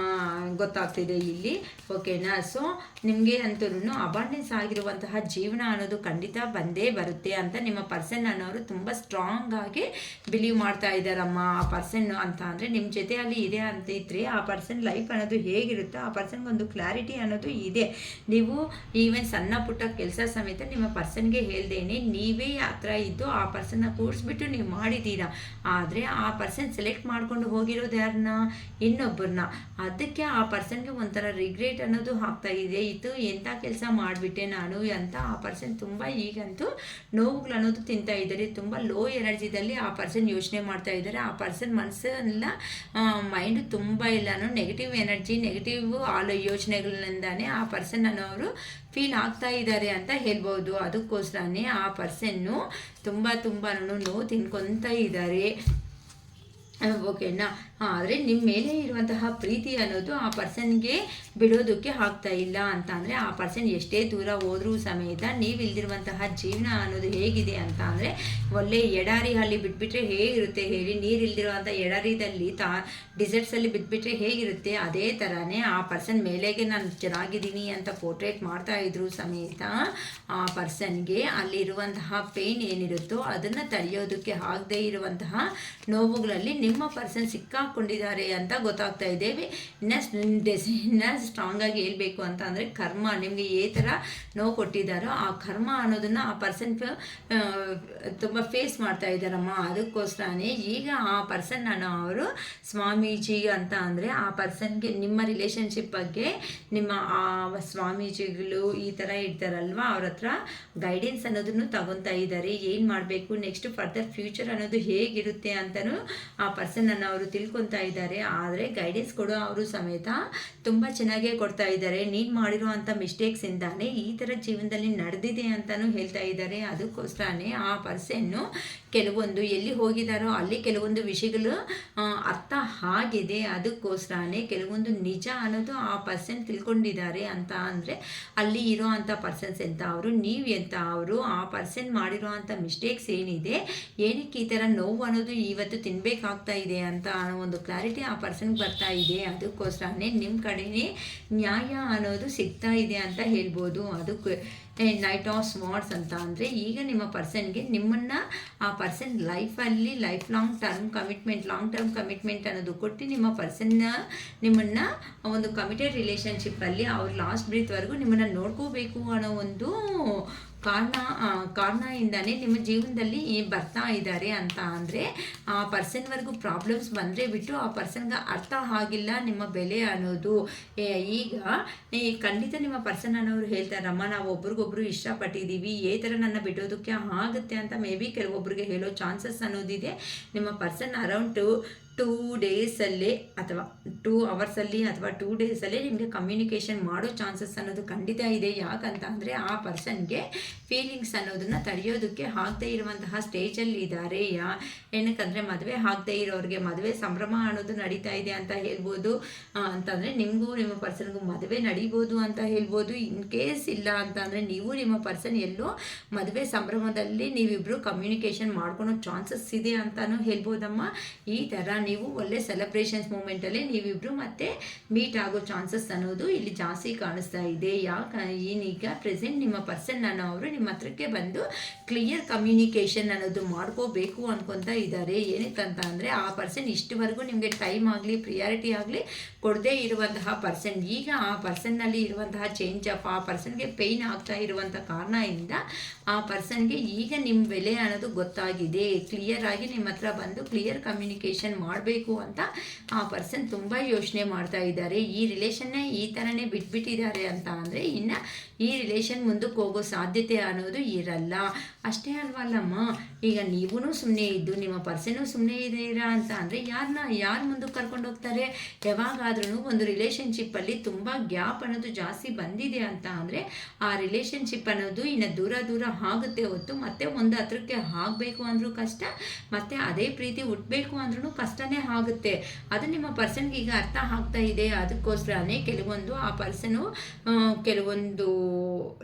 ಗೊತ್ತಾಗ್ತಿದೆ ಇಲ್ಲಿ. ಓಕೆನಾ? ಸೊ ನಿಮಗೆ ಅಂತೂ ಅಬಂಡೆನ್ಸ್ ಆಗಿರುವಂತಹ ಜೀವನ ಅನ್ನೋದು ಖಂಡಿತ ಬಂದೇ ಬರುತ್ತೆ ಅಂತ ನಿಮ್ಮ ಪರ್ಸನ್ ಅನ್ನೋರು ತುಂಬ ಸ್ಟ್ರಾಂಗ್ ಆಗಿ ಬಿಲೀವ್ ಮಾಡ್ತಾ ಇದ್ದಾರಮ್ಮ. ಆ ಪರ್ಸನ್ ಅಂತ ಅಂದರೆ ನಿಮ್ಮ ಜೊತೆಯಲ್ಲಿ ಇದೆ ಅಂತ ಇದ್ದರೆ ಆ ಪರ್ಸನ್ ಲೈಫ್ ಅನ್ನೋದು ಹೇಗಿರುತ್ತೋ ಆ ಪರ್ಸನ್ಗೊಂದು ಕ್ಲಾರಿಟಿ ಅನ್ನೋದು ಇದೆ. ನೀವು ಈವನ್ ಸಣ್ಣ ಪುಟ್ಟ ಕೆಲಸ ಸಮೇತ ನಿಮ್ಮ ಪರ್ಸನ್ಗೆ ಹೇಳ್ದೇನೆ ನೀವೇ ಹತ್ರ ಇದ್ದು ಆ ಪರ್ಸನ್ನ ಕೂಡಿಸ್ಬಿಟ್ಟು ನೀವು ಮಾಡಿದ್ದೀರಾ. ಆದರೆ ಆ ಪರ್ಸನ್ ಸೆಲೆಕ್ಟ್ ಮಾಡ್ಕೊಂಡು ಹೋಗಿರೋದು ಯಾರನ್ನ? ಇನ್ನೊಬ್ಬರನ್ನ. ಅದಕ್ಕೆ ಆ ಪರ್ಸನ್ಗೆ ಒಂಥರ ರಿಗ್ರೆಟ್ ಅನ್ನೋದು ಆಗ್ತಾ ಇದೆ. ಇದು ಎಂಥ ಕೆಲಸ ಮಾಡಿಬಿಟ್ಟೆ ನಾನು ಅಂತ ಆ ಪರ್ಸನ್ ತುಂಬ ಈಗಂತೂ ನೋವುಗಳು ಅನ್ನೋದು ತಿಂತಾ ಇದ್ದಾರೆ. ತುಂಬ ಲೋ ಎನರ್ಜಿದಲ್ಲಿ ಆ ಪರ್ಸನ್ ಯೋಚನೆ ಮಾಡ್ತಾ ಇದ್ದಾರೆ. ಆ ಪರ್ಸನ್ ಮನಸ್ಸೆಲ್ಲ ಮೈಂಡು ತುಂಬ ಎಲ್ಲನೂ ನೆಗೆಟಿವ್ ಎನರ್ಜಿ, ನೆಗೆಟಿವ್ ಯೋಚನೆಗಳಿಂದಾನೇ ಆ ಪರ್ಸನ್ ಅನ್ನೋರು ಫೀಲ್ ಆಗ್ತಾ ಇದ್ದಾರೆ ಅಂತ ಹೇಳ್ಬೋದು. ಅದಕ್ಕೋಸ್ಕರನೇ ಆ ಪರ್ಸನ್ನು ತುಂಬ ನೋವು ತಿನ್ಕೊತಾ ಇದ್ದಾರೆ. ಓಕೆನಾ? ಆದರೆ ನಿಮ್ಮ ಮೇಲೆ ಇರುವಂತಹ ಪ್ರೀತಿ ಅನ್ನೋದು ಆ ಪರ್ಸನ್ಗೆ ಬಿಡೋದಕ್ಕೆ ಆಗ್ತಾ ಇಲ್ಲ. ಅಂತ ಅಂದರೆ ಆ ಪರ್ಸನ್ ಎಷ್ಟೇ ದೂರ ಹೋದ್ರೂ ಸಮೇತ ನೀವು ಇಲ್ದಿರುವಂತಹ ಜೀವನ ಅನ್ನೋದು ಹೇಗಿದೆ ಅಂತ ಅಂದರೆ ಒಳ್ಳೆ ಎಡಾರಿ ಅಲ್ಲಿ ಬಿಟ್ಬಿಟ್ರೆ ಹೇಗಿರುತ್ತೆ ಹೇಳಿ? ನೀರಿಲ್ದಿರುವಂಥ ಎಡಾರಿದಲ್ಲಿ ಡಿಸರ್ಟ್ಸಲ್ಲಿ ಬಿಟ್ಬಿಟ್ರೆ ಹೇಗಿರುತ್ತೆ? ಅದೇ ಥರನೇ ಆ ಪರ್ಸನ್ ಮೇಲೆಗೆ ನಾನು ಚೆನ್ನಾಗಿದ್ದೀನಿ ಅಂತ ಪೋರ್ಟ್ರೇಟ್ ಮಾಡ್ತಾ ಇದ್ರು ಸಮೇತ ಆ ಪರ್ಸನ್ಗೆ ಅಲ್ಲಿರುವಂತಹ ಪೇಯ್ನ್ ಏನಿರುತ್ತೋ ಅದನ್ನು ತಡೆಯೋದಕ್ಕೆ ಆಗದೇ ಇರುವಂತಹ ನೋವುಗಳಲ್ಲಿ ನಿಮ್ಮ ಪರ್ಸನ್ ಸಿಕ್ಕಾಕೊಂಡಿದ್ದಾರೆ ಅಂತ ಗೊತ್ತಾಗ್ತಾ ಇದ್ದೇವೆ. ಇನ್ನ ಸ್ಟ್ರಾಂಗ್ ಆಗಿ ಹೇಳ್ಬೇಕು ಅಂತ ಅಂದರೆ ಕರ್ಮ ನಿಮಗೆ ಏ ಥರ ನೋವು ಕೊಟ್ಟಿದ್ದಾರೋ ಆ ಕರ್ಮ ಅನ್ನೋದನ್ನು ಆ ಪರ್ಸನ್ ತುಂಬ ಫೇಸ್ ಮಾಡ್ತಾ ಇದ್ದಾರಮ್ಮ. ಅದಕ್ಕೋಸ್ಕರನೇ ಈಗ ಆ ಪರ್ಸನ್ ಅವರು ಸ್ವಾಮೀಜಿ ಅಂತ ಅಂದರೆ ಆ ಪರ್ಸನ್ಗೆ ನಿಮ್ಮ ರಿಲೇಷನ್ಶಿಪ್ ಬಗ್ಗೆ ನಿಮ್ಮ ಆ ಸ್ವಾಮೀಜಿಗಳು ಈ ಥರ ಇರ್ತಾರಲ್ವ ಅವ್ರ ಹತ್ರ ಗೈಡೆನ್ಸ್ ಅನ್ನೋದನ್ನು ತಗೊತಾ ಇದ್ದಾರೆ. ಏನು ಮಾಡಬೇಕು ನೆಕ್ಸ್ಟ್ ಫರ್ದರ್ ಫ್ಯೂಚರ್ ಅನ್ನೋದು ಹೇಗಿರುತ್ತೆ ಅಂತಲೂ ಆ ಪರ್ಸನನ್ನು ಅವರು ತಿಳ್ಕೊತಾ ಇದ್ದಾರೆ. ಆದರೆ ಗೈಡೆನ್ಸ್ ಕೊಡೋ ಅವರು ಸಮೇತ ತುಂಬ ಚೆನ್ನಾಗೇ ಕೊಡ್ತಾ ಇದ್ದಾರೆ. ನೀನು ಮಾಡಿರುವಂಥ ಮಿಸ್ಟೇಕ್ಸಿಂದಾನೇ ಈ ಥರ ಜೀವನದಲ್ಲಿ ನಡೆದಿದೆ ಅಂತಲೂ ಹೇಳ್ತಾ ಇದ್ದಾರೆ. ಅದಕ್ಕೋಸ್ಕರನೇ ಆ ಪರ್ಸನ್ನು ಕೆಲವೊಂದು ಎಲ್ಲಿ ಹೋಗಿದ್ದಾರೋ ಅಲ್ಲಿ ಕೆಲವೊಂದು ವಿಷಯಗಳು ಅರ್ಥ ಆಗಿದೆ. ಅದಕ್ಕೋಸ್ಕರನೇ ಕೆಲವೊಂದು ನಿಜ ಅನ್ನೋದು ಆ ಪರ್ಸನ್ ತಿಳ್ಕೊಂಡಿದ್ದಾರೆ. ಅಂತ ಅಂದರೆ ಅಲ್ಲಿ ಇರೋ ಅಂಥ ಪರ್ಸನ್ಸ್ ಎಂತ ಅವರು, ನೀವು ಎಂತ ಅವರು, ಆ ಪರ್ಸನ್ ಮಾಡಿರೋ ಅಂಥ ಮಿಸ್ಟೇಕ್ಸ್ ಏನಿದೆ, ಏನಕ್ಕೆ ಈ ಥರ ನೋವು ಅನ್ನೋದು ಇವತ್ತು ತಿನ್ನಬೇಕಾಗ್ತಾ ಇದೆ ಅಂತ ಅನ್ನೋ ಒಂದು ಕ್ಲಾರಿಟಿ ಆ ಪರ್ಸನ್ಗೆ ಬರ್ತಾ ಇದೆ. ಅದಕ್ಕೋಸ್ಕರನೇ ನಿಮ್ಮ ಕಡೆನೇ ನ್ಯಾಯ ಅನ್ನೋದು ಸಿಗ್ತಾ ಇದೆ ಅಂತ ಹೇಳ್ಬೋದು. ಅದಕ್ಕೆ ನೈಟ್ ಆಫ್ ಸ್ವಾರ್ಡ್ಸ್ ಅಂತ ಅಂದರೆ ಈಗ ನಿಮ್ಮ ಪರ್ಸನ್ಗೆ ನಿಮ್ಮನ್ನು ಆ ಪರ್ಸನ್ ಲೈಫಲ್ಲಿ ಲೈಫ್ ಲಾಂಗ್ ಟರ್ಮ್ ಕಮಿಟ್ಮೆಂಟ್ ಅನ್ನೋದು ಕೊಟ್ಟು ನಿಮ್ಮ ಪರ್ಸನ್ನ ನಿಮ್ಮನ್ನು ಒಂದು ಕಮಿಟೆಡ್ ರಿಲೇಷನ್ಶಿಪ್ಪಲ್ಲಿ ಅವ್ರ ಲಾಸ್ಟ್ ಬ್ರೀತ್ವರೆಗೂ ನಿಮ್ಮನ್ನು ನೋಡ್ಕೋಬೇಕು ಅನ್ನೋ ಒಂದು ಕಾರಣದಿಂದನೇ ನಿಮ್ಮ ಜೀವನದಲ್ಲಿ ಬರ್ತಾ ಇದ್ದಾರೆ ಅಂತ ಅಂದರೆ ಆ ಪರ್ಸನ್ವರೆಗೂ ಪ್ರಾಬ್ಲಮ್ಸ್ ಬಂದರೆ ಬಿಟ್ಟು ಆ ಪರ್ಸನ್ಗೆ ಅರ್ಥ ಆಗಿಲ್ಲ ನಿಮ್ಮ ಬೆಲೆ ಅನ್ನೋದು. ಈಗ ಖಂಡಿತ ನಿಮ್ಮ ಪರ್ಸನ್ ಅನ್ನೋರು ಹೇಳ್ತಾರಮ್ಮ, ನಾವು ಒಬ್ರಿಗೊಬ್ರು ಇಷ್ಟಪಟ್ಟಿದ್ದೀವಿ, ಈ ಥರ ನನ್ನ ಬಿಡೋದಕ್ಕೆ ಆಗುತ್ತೆ ಅಂತ ಮೇ ಬಿ ಕೆಲವೊಬ್ಬರಿಗೆ ಹೇಳೋ ಚಾನ್ಸಸ್ ಅನ್ನೋದಿದೆ. ನಿಮ್ಮ ಪರ್ಸನ್ ಅರೌಂಡ್ 2 ಡೇಸಲ್ಲೇ ಅಥವಾ 2 ಅವರ್ಸಲ್ಲಿ ಅಥವಾ 2 ಡೇಸಲ್ಲೇ ನಿಮಗೆ ಕಮ್ಯುನಿಕೇಷನ್ ಮಾಡೋ ಚಾನ್ಸಸ್ ಅನ್ನೋದು ಖಂಡಿತ ಇದೆ. ಯಾಕಂತ ಅಂದರೆ ಆ ಪರ್ಸನ್ಗೆ ಫೀಲಿಂಗ್ಸ್ ಅನ್ನೋದನ್ನು ತಡೆಯೋದಕ್ಕೆ ಆಗದೇ ಇರುವಂತಹ ಸ್ಟೇಜಲ್ಲಿ ಇದ್ದಾರೆ. ಏನಕ್ಕಂದರೆ ಮದುವೆ ಆಗದೇ ಇರೋರಿಗೆ ಮದುವೆ ಸಂಭ್ರಮ ಅನ್ನೋದು ನಡೀತಾ ಇದೆ ಅಂತ ಹೇಳ್ಬೋದು. ಅಂತಂದರೆ ನಿಮಗೂ ನಿಮ್ಮ ಪರ್ಸನ್ಗೂ ಮದುವೆ ನಡೀಬೋದು ಅಂತ ಹೇಳ್ಬೋದು. ಇನ್ ಕೇಸ್ ಇಲ್ಲ ಅಂತಂದರೆ ನೀವು ನಿಮ್ಮ ಪರ್ಸನ್ ಎಲ್ಲೋ ಮದುವೆ ಸಂಭ್ರಮದಲ್ಲಿ ನೀವಿಬ್ಬರು ಕಮ್ಯುನಿಕೇಷನ್ ಮಾಡ್ಕೊಳೋ ಚಾನ್ಸಸ್ ಇದೆ ಅಂತಲೂ ಹೇಳ್ಬೋದಮ್ಮ. ಈ ಥರ ನೀವು ಒಳ್ಳೆ ಸೆಲೆಬ್ರೇಷನ್ಸ್ ಮೂಮೆಂಟಲ್ಲಿ ನೀವಿಬ್ಬರು ಮತ್ತೆ ಮೀಟ್ ಆಗೋ ಚಾನ್ಸಸ್ ಅನ್ನೋದು ಇಲ್ಲಿ ಜಾಸ್ತಿ ಕಾಣಿಸ್ತಾ ಇದೆ. ಏನೀಗ ಪ್ರೆಸೆಂಟ್ ನಿಮ್ಮ ಪರ್ಸನ್ ಅನ್ನೋರು ನಿಮ್ಮ ಹತ್ರಕ್ಕೆ ಬಂದು ಕ್ಲಿಯರ್ ಕಮ್ಯುನಿಕೇಷನ್ ಅನ್ನೋದು ಮಾಡ್ಕೋಬೇಕು ಅನ್ಕೊತಾ ಇದ್ದಾರೆ. ಏನಕ್ಕಂತ ಅಂದರೆ ಆ ಪರ್ಸನ್ ಇಷ್ಟವರೆಗೂ ನಿಮಗೆ ಟೈಮ್ ಆಗಲಿ ಪ್ರಿಯಾರಿಟಿ ಆಗಲಿ ಕೊಡದೇ ಇರುವಂತಹ ಪರ್ಸನ್, ಈಗ ಆ ಪರ್ಸನ್ನಲ್ಲಿ ಇರುವಂತಹ ಚೇಂಜ್ ಆಫ್ ಆ ಪರ್ಸನ್ಗೆ ಪೇಯ್ನ್ ಆಗ್ತಾ ಇರುವಂಥ ಕಾರಣದಿಂದ ಆ ಪರ್ಸನ್ಗೆ ಈಗ ನಿಮ್ಮ ಬೆಲೆ ಅನ್ನೋದು ಗೊತ್ತಾಗಿದೆ. ಕ್ಲಿಯರ್ ಆಗಿ ನಿಮ್ಮ ಹತ್ರ ಬಂದು ಕ್ಲಿಯರ್ ಕಮ್ಯುನಿಕೇಷನ್ ಮಾಡಬೇಕು ಅಂತ ಆ ಪರ್ಸನ್ ತುಂಬ ಯೋಚನೆ ಮಾಡ್ತಾ ಇದ್ದಾರೆ. ಈ ರಿಲೇಷನ್ನ ಈ ಥರನೇ ಬಿಟ್ಬಿಟ್ಟಿದ್ದಾರೆ ಅಂತ ಅಂದರೆ ಇನ್ನು ಈ ರಿಲೇಷನ್ ಮುಂದಕ್ಕೆ ಹೋಗೋ ಸಾಧ್ಯತೆ ಅನ್ನೋದು ಇರಲ್ಲ. ಅಷ್ಟೇ ಅಲ್ವಲ್ಲಮ್ಮ, ಈಗ ನೀವೂ ಸುಮ್ಮನೆ ಇದ್ದು ನಿಮ್ಮ ಪರ್ಸನ್ನು ಸುಮ್ಮನೆ ಇದ್ದೀರಾ ಅಂತ ಅಂದರೆ ಯಾರು ಮುಂದಕ್ಕೆ ಕರ್ಕೊಂಡು ಹೋಗ್ತಾರೆ? ಯಾವಾಗಾದ್ರೂ ಒಂದು ರಿಲೇಷನ್ಶಿಪ್ಪಲ್ಲಿ ತುಂಬ ಗ್ಯಾಪ್ ಅನ್ನೋದು ಜಾಸ್ತಿ ಬಂದಿದೆ ಅಂತ ಅಂದರೆ ಆ ರಿಲೇಷನ್ಶಿಪ್ ಅನ್ನೋದು ಇನ್ನು ದೂರ ಆಗುತ್ತೆ ಹೊತ್ತು ಮತ್ತೆ ಒಂದು ಹತ್ರಕ್ಕೆ ಆಗಬೇಕು ಅಂದರೂ ಕಷ್ಟ, ಮತ್ತು ಅದೇ ಪ್ರೀತಿ ಹುಟ್ಟಬೇಕು ಅಂದ್ರೂ ಕಷ್ಟನೇ ಆಗುತ್ತೆ. ಅದು ನಿಮ್ಮ ಪರ್ಸನ್ಗೆ ಈಗ ಅರ್ಥ ಆಗ್ತಾ ಇದೆ. ಅದಕ್ಕೋಸ್ಕರನೇ ಕೆಲವೊಂದು ಆ ಪರ್ಸನು ಕೆಲವೊಂದು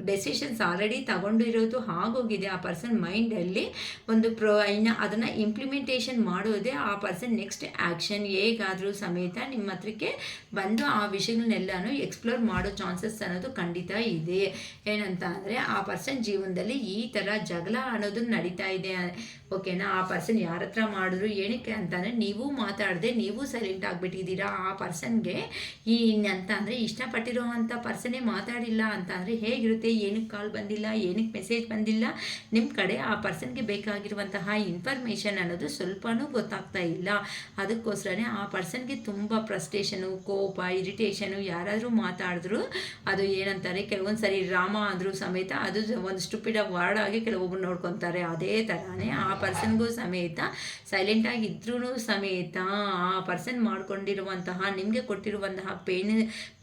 ಡೆಸಿಷನ್ಸ್ ಆಲ್ರೆಡಿ ತಗೊಂಡಿರೋದು ಆಗೋಗಿದೆ ಆ ಪರ್ಸನ್ ಮೈಂಡಲ್ಲಿ. ಒಂದು ಇನ್ನು ಅದನ್ನು ಇಂಪ್ಲಿಮೆಂಟೇಷನ್ ಮಾಡೋದೇ ಆ ಪರ್ಸನ್ ನೆಕ್ಸ್ಟ್ ಆ್ಯಕ್ಷನ್. ಹೇಗಾದರೂ ಸಮೇತ ನಿಮ್ಮ ಹತ್ರಕ್ಕೆ ಬಂದು ಆ ವಿಷಯಗಳನ್ನೆಲ್ಲನೂ ಎಕ್ಸ್ಪ್ಲೋರ್ ಮಾಡೋ ಚಾನ್ಸಸ್ ಅನ್ನೋದು ಖಂಡಿತ ಇದೆ. ಏನಂತ ಅಂದರೆ ಆ ಪರ್ಸನ್ ಜೀವನದಲ್ಲಿ ಈ ಥರ ಜಗಳ ಅನ್ನೋದು ನಡೀತಾ ಇದೆ. ಓಕೆನಾ? ಆ ಪರ್ಸನ್ ಯಾರ ಹತ್ರ ಮಾಡಿದ್ರು ಏನಕ್ಕೆ ಅಂತಂದರೆ ನೀವು ಮಾತಾಡದೆ ನೀವು ಸೈಲೆಂಟ್ ಆಗಿಬಿಟ್ಟಿದ್ದೀರಾ. ಆ ಪರ್ಸನ್ಗೆ ಅಂತ ಅಂದರೆ ಇಷ್ಟಪಟ್ಟಿರೋ ಅಂಥ ಪರ್ಸನ್ನೇ ಮಾತಾಡಿಲ್ಲ ಅಂತ ಅಂದರೆ ಹೇಗಿರುತ್ತೆ? ಏನಕ್ಕೆ ಕಾಲ್ ಬಂದಿಲ್ಲ, ಏನಕ್ಕೆ ಮೆಸೇಜ್ ಬಂದಿಲ್ಲ, ನಿಮ್ಮ ಕಡೆ ಆ ಪರ್ಸನ್ಗೆ ಬೇಕಾಗಿರುವಂತಹ ಇನ್ಫಾರ್ಮೇಷನ್ ಅನ್ನೋದು ಸ್ವಲ್ಪನೂ ಗೊತ್ತಾಗ್ತಾ ಇಲ್ಲ. ಅದಕ್ಕೋಸ್ಕರನೇ ಆ ಪರ್ಸನ್ಗೆ ತುಂಬ ಫ್ರಸ್ಟ್ರೇಷನು, ಕೋಪ, ಇರಿಟೇಷನು, ಯಾರಾದರೂ ಮಾತಾಡಿದ್ರು ಅದು ಏನಂತಾರೆ, ಕೆಲವೊಂದು ಸರಿ ರಾಮ ಅಂದರೂ ಸಮೇತ ಅದು ಒಂದು ಸ್ಟುಪಿಡ್ ವರ್ಡ್ ಆಗಿ ಕೆಲವೊಬ್ಬರು ನೋಡ್ಕೊತಾರೆ. ಅದೇ ಥರನೇ ಆ ಪರ್ಸನ್ಗೂ ಸಮೇತ ಸೈಲೆಂಟಾಗಿ ಇದ್ರೂ ಸಮೇತ ಆ ಪರ್ಸನ್ ಮಾಡ್ಕೊಂಡಿರುವಂತಹ ನಿಮಗೆ ಕೊಟ್ಟಿರುವಂತಹ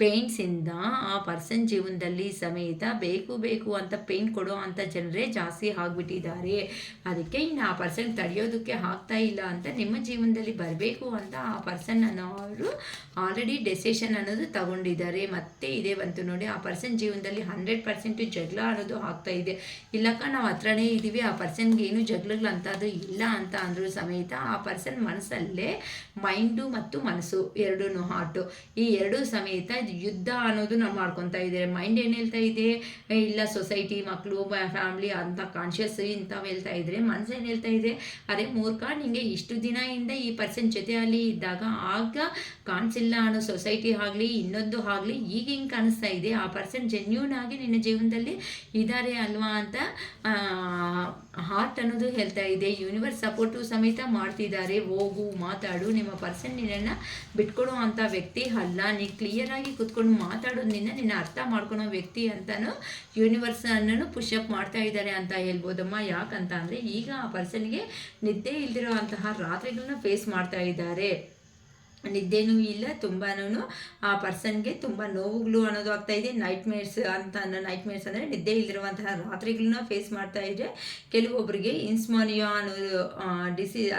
ಪೇಯ್ನ್ಸಿಂದ ಆ ಪರ್ಸನ್ ಜೀವನದಲ್ಲಿ ಸಮೇತ ಬೇಕು ಅಂತ ಪೇಯ್ನ್ ಕೊಡೋ ಅಂಥ ಜನರೇ ಜಾಸ್ತಿ ಆಗಿಬಿಟ್ಟಿದ್ದಾರೆ. ಅದಕ್ಕೆ ಇನ್ನು ಆ ಪರ್ಸನ್ ತಡೆಯೋದಕ್ಕೆ ಆಗ್ತಾ ಇಲ್ಲ ಅಂತ ನಿಮ್ಮ ಜೀವನದಲ್ಲಿ ಬರಬೇಕು ಅಂತ ಆ ಪರ್ಸನ್ ಅನ್ನೋರು ಆಲ್ರೆಡಿ ಡೆಸಿಷನ್ ಅನ್ನೋದು ತಗೊಂಡಿದ್ದಾರೆ. ಮತ್ತೆ ಇದೇ ಬಂತು ನೋಡಿ, ಆ ಪರ್ಸನ್ ಜೀವನದಲ್ಲಿ 100% ಜಗಳ ಅನ್ನೋದು ಆಗ್ತಾ ಇದೆ. ಇಲ್ಲಕ್ಕ ನಾವು ಹತ್ರನೇ ಇದ್ದೀವಿ, ಆ ಪರ್ಸನ್ಗೆ ಏನು ಜಗಳಗಳಂಥದ್ದು ಇಲ್ಲ ಅಂತ ಅಂದರೂ ಸಮೇತ ಆ ಪರ್ಸನ್ ಮನಸ್ಸಲ್ಲೇ ಮೈಂಡು ಮತ್ತು ಮನಸ್ಸು ಎರಡೂ ಹಾರ್ಟು ಈ ಎರಡೂ ಸಮೇತ ಯುದ್ಧ ಅನ್ನೋದು ನಾವು ಮಾಡ್ಕೊತಾ ಇದ್ದಾರೆ. ಮೈಂಡ್ ಏನು ಹೇಳ್ತಾ ಇದೆ, ಇಲ್ಲ ಸೊಸೈಟಿ, ಮಕ್ಕಳು, ಫ್ಯಾಮ್ಲಿ ಅಂತ ಕಾನ್ಷಿಯಸ್ ಇಂಥವು ಹೇಳ್ತಾ ಇದ್ರೆ, ಮನಸ್ಸು ಏನು ಹೇಳ್ತಾ ಇದೆ, ಅರೆ ಮೂರ್ಖ, ನಿಮಗೆ ಇಷ್ಟು ದಿನದಿಂದ ಈ ಪರ್ಸನ್ ಜೊತೆಯಲ್ಲಿ ಇದ್ದಾಗ ಆಗ ಕಾಣಿಸಿಲ್ಲ ಅನ್ನೋ ಸೊಸೈಟಿ ಆಗಲಿ ಇನ್ನೊಂದು ಆಗಲಿ ಈಗ ಹಿಂಗೆ ಕಾಣಿಸ್ತಾ ಇದೆ. ಆ ಪರ್ಸನ್ ಜೆನ್ಯೂನ್ ಆಗಿ ನಿನ್ನ ಜೀವನದಲ್ಲಿ ಇದ್ದಾರೆ ಅಲ್ವಾ ಅಂತ ಹಾರ್ಟ್ ಅನ್ನೋದು ಹೇಳ್ತಾ ಇದೆ. ಯೂನಿವರ್ಸ್ ಸಪೋರ್ಟು ಸಮೇತ ಮಾಡ್ತಿದ್ದಾರೆ. ಹೋಗು ಮಾತಾಡು, ನಿಮ್ಮ ಪರ್ಸನ್ ನಿನ್ನನ್ನು ಬಿಟ್ಕೊಡೋ ಅಂಥ ವ್ಯಕ್ತಿ ಅಲ್ಲ. ನೀ ಕ್ಲಿಯರಾಗಿ ಕೂತ್ಕೊಂಡು ಮಾತಾಡೋದ್ರಿಂದ ನಿನ್ನ ಅರ್ಥ ಮಾಡ್ಕೊಳೋ ವ್ಯಕ್ತಿ ಅಂತಲೂ ಯೂನಿವರ್ಸ್ ಅನ್ನೂ ಪುಷಪ್ ಮಾಡ್ತಾ ಇದ್ದಾರೆ ಅಂತ ಹೇಳ್ಬೋದಮ್ಮ. ಯಾಕಂತ ಅಂದರೆ ಈಗ ಆ ಪರ್ಸನ್ಗೆ ನಿದ್ದೆ ಇಲ್ದಿರೋ ಅಂತಹ ರಾತ್ರಿಗಳನ್ನ ಫೇಸ್ ಮಾಡ್ತಾ ಇದ್ದಾರೆ. ನಿದ್ದೆನೂ ಇಲ್ಲ, ತುಂಬಾ ಆ ಪರ್ಸನ್ಗೆ ತುಂಬ ನೋವುಗಳು ಅನ್ನೋದು ಆಗ್ತಾಯಿದೆ. ನೈಟ್ಮೇರ್ಸ್ ಅಂದರೆ ನಿದ್ದೆ ಇಲ್ದಿರುವಂತಹ ರಾತ್ರಿಗಳನ್ನ ಫೇಸ್ ಮಾಡ್ತಾ ಇದೆ. ಕೆಲವೊಬ್ಬರಿಗೆ ಇನ್ಸ್ಮಾನಿಯಾ ಅನ್ನೋದು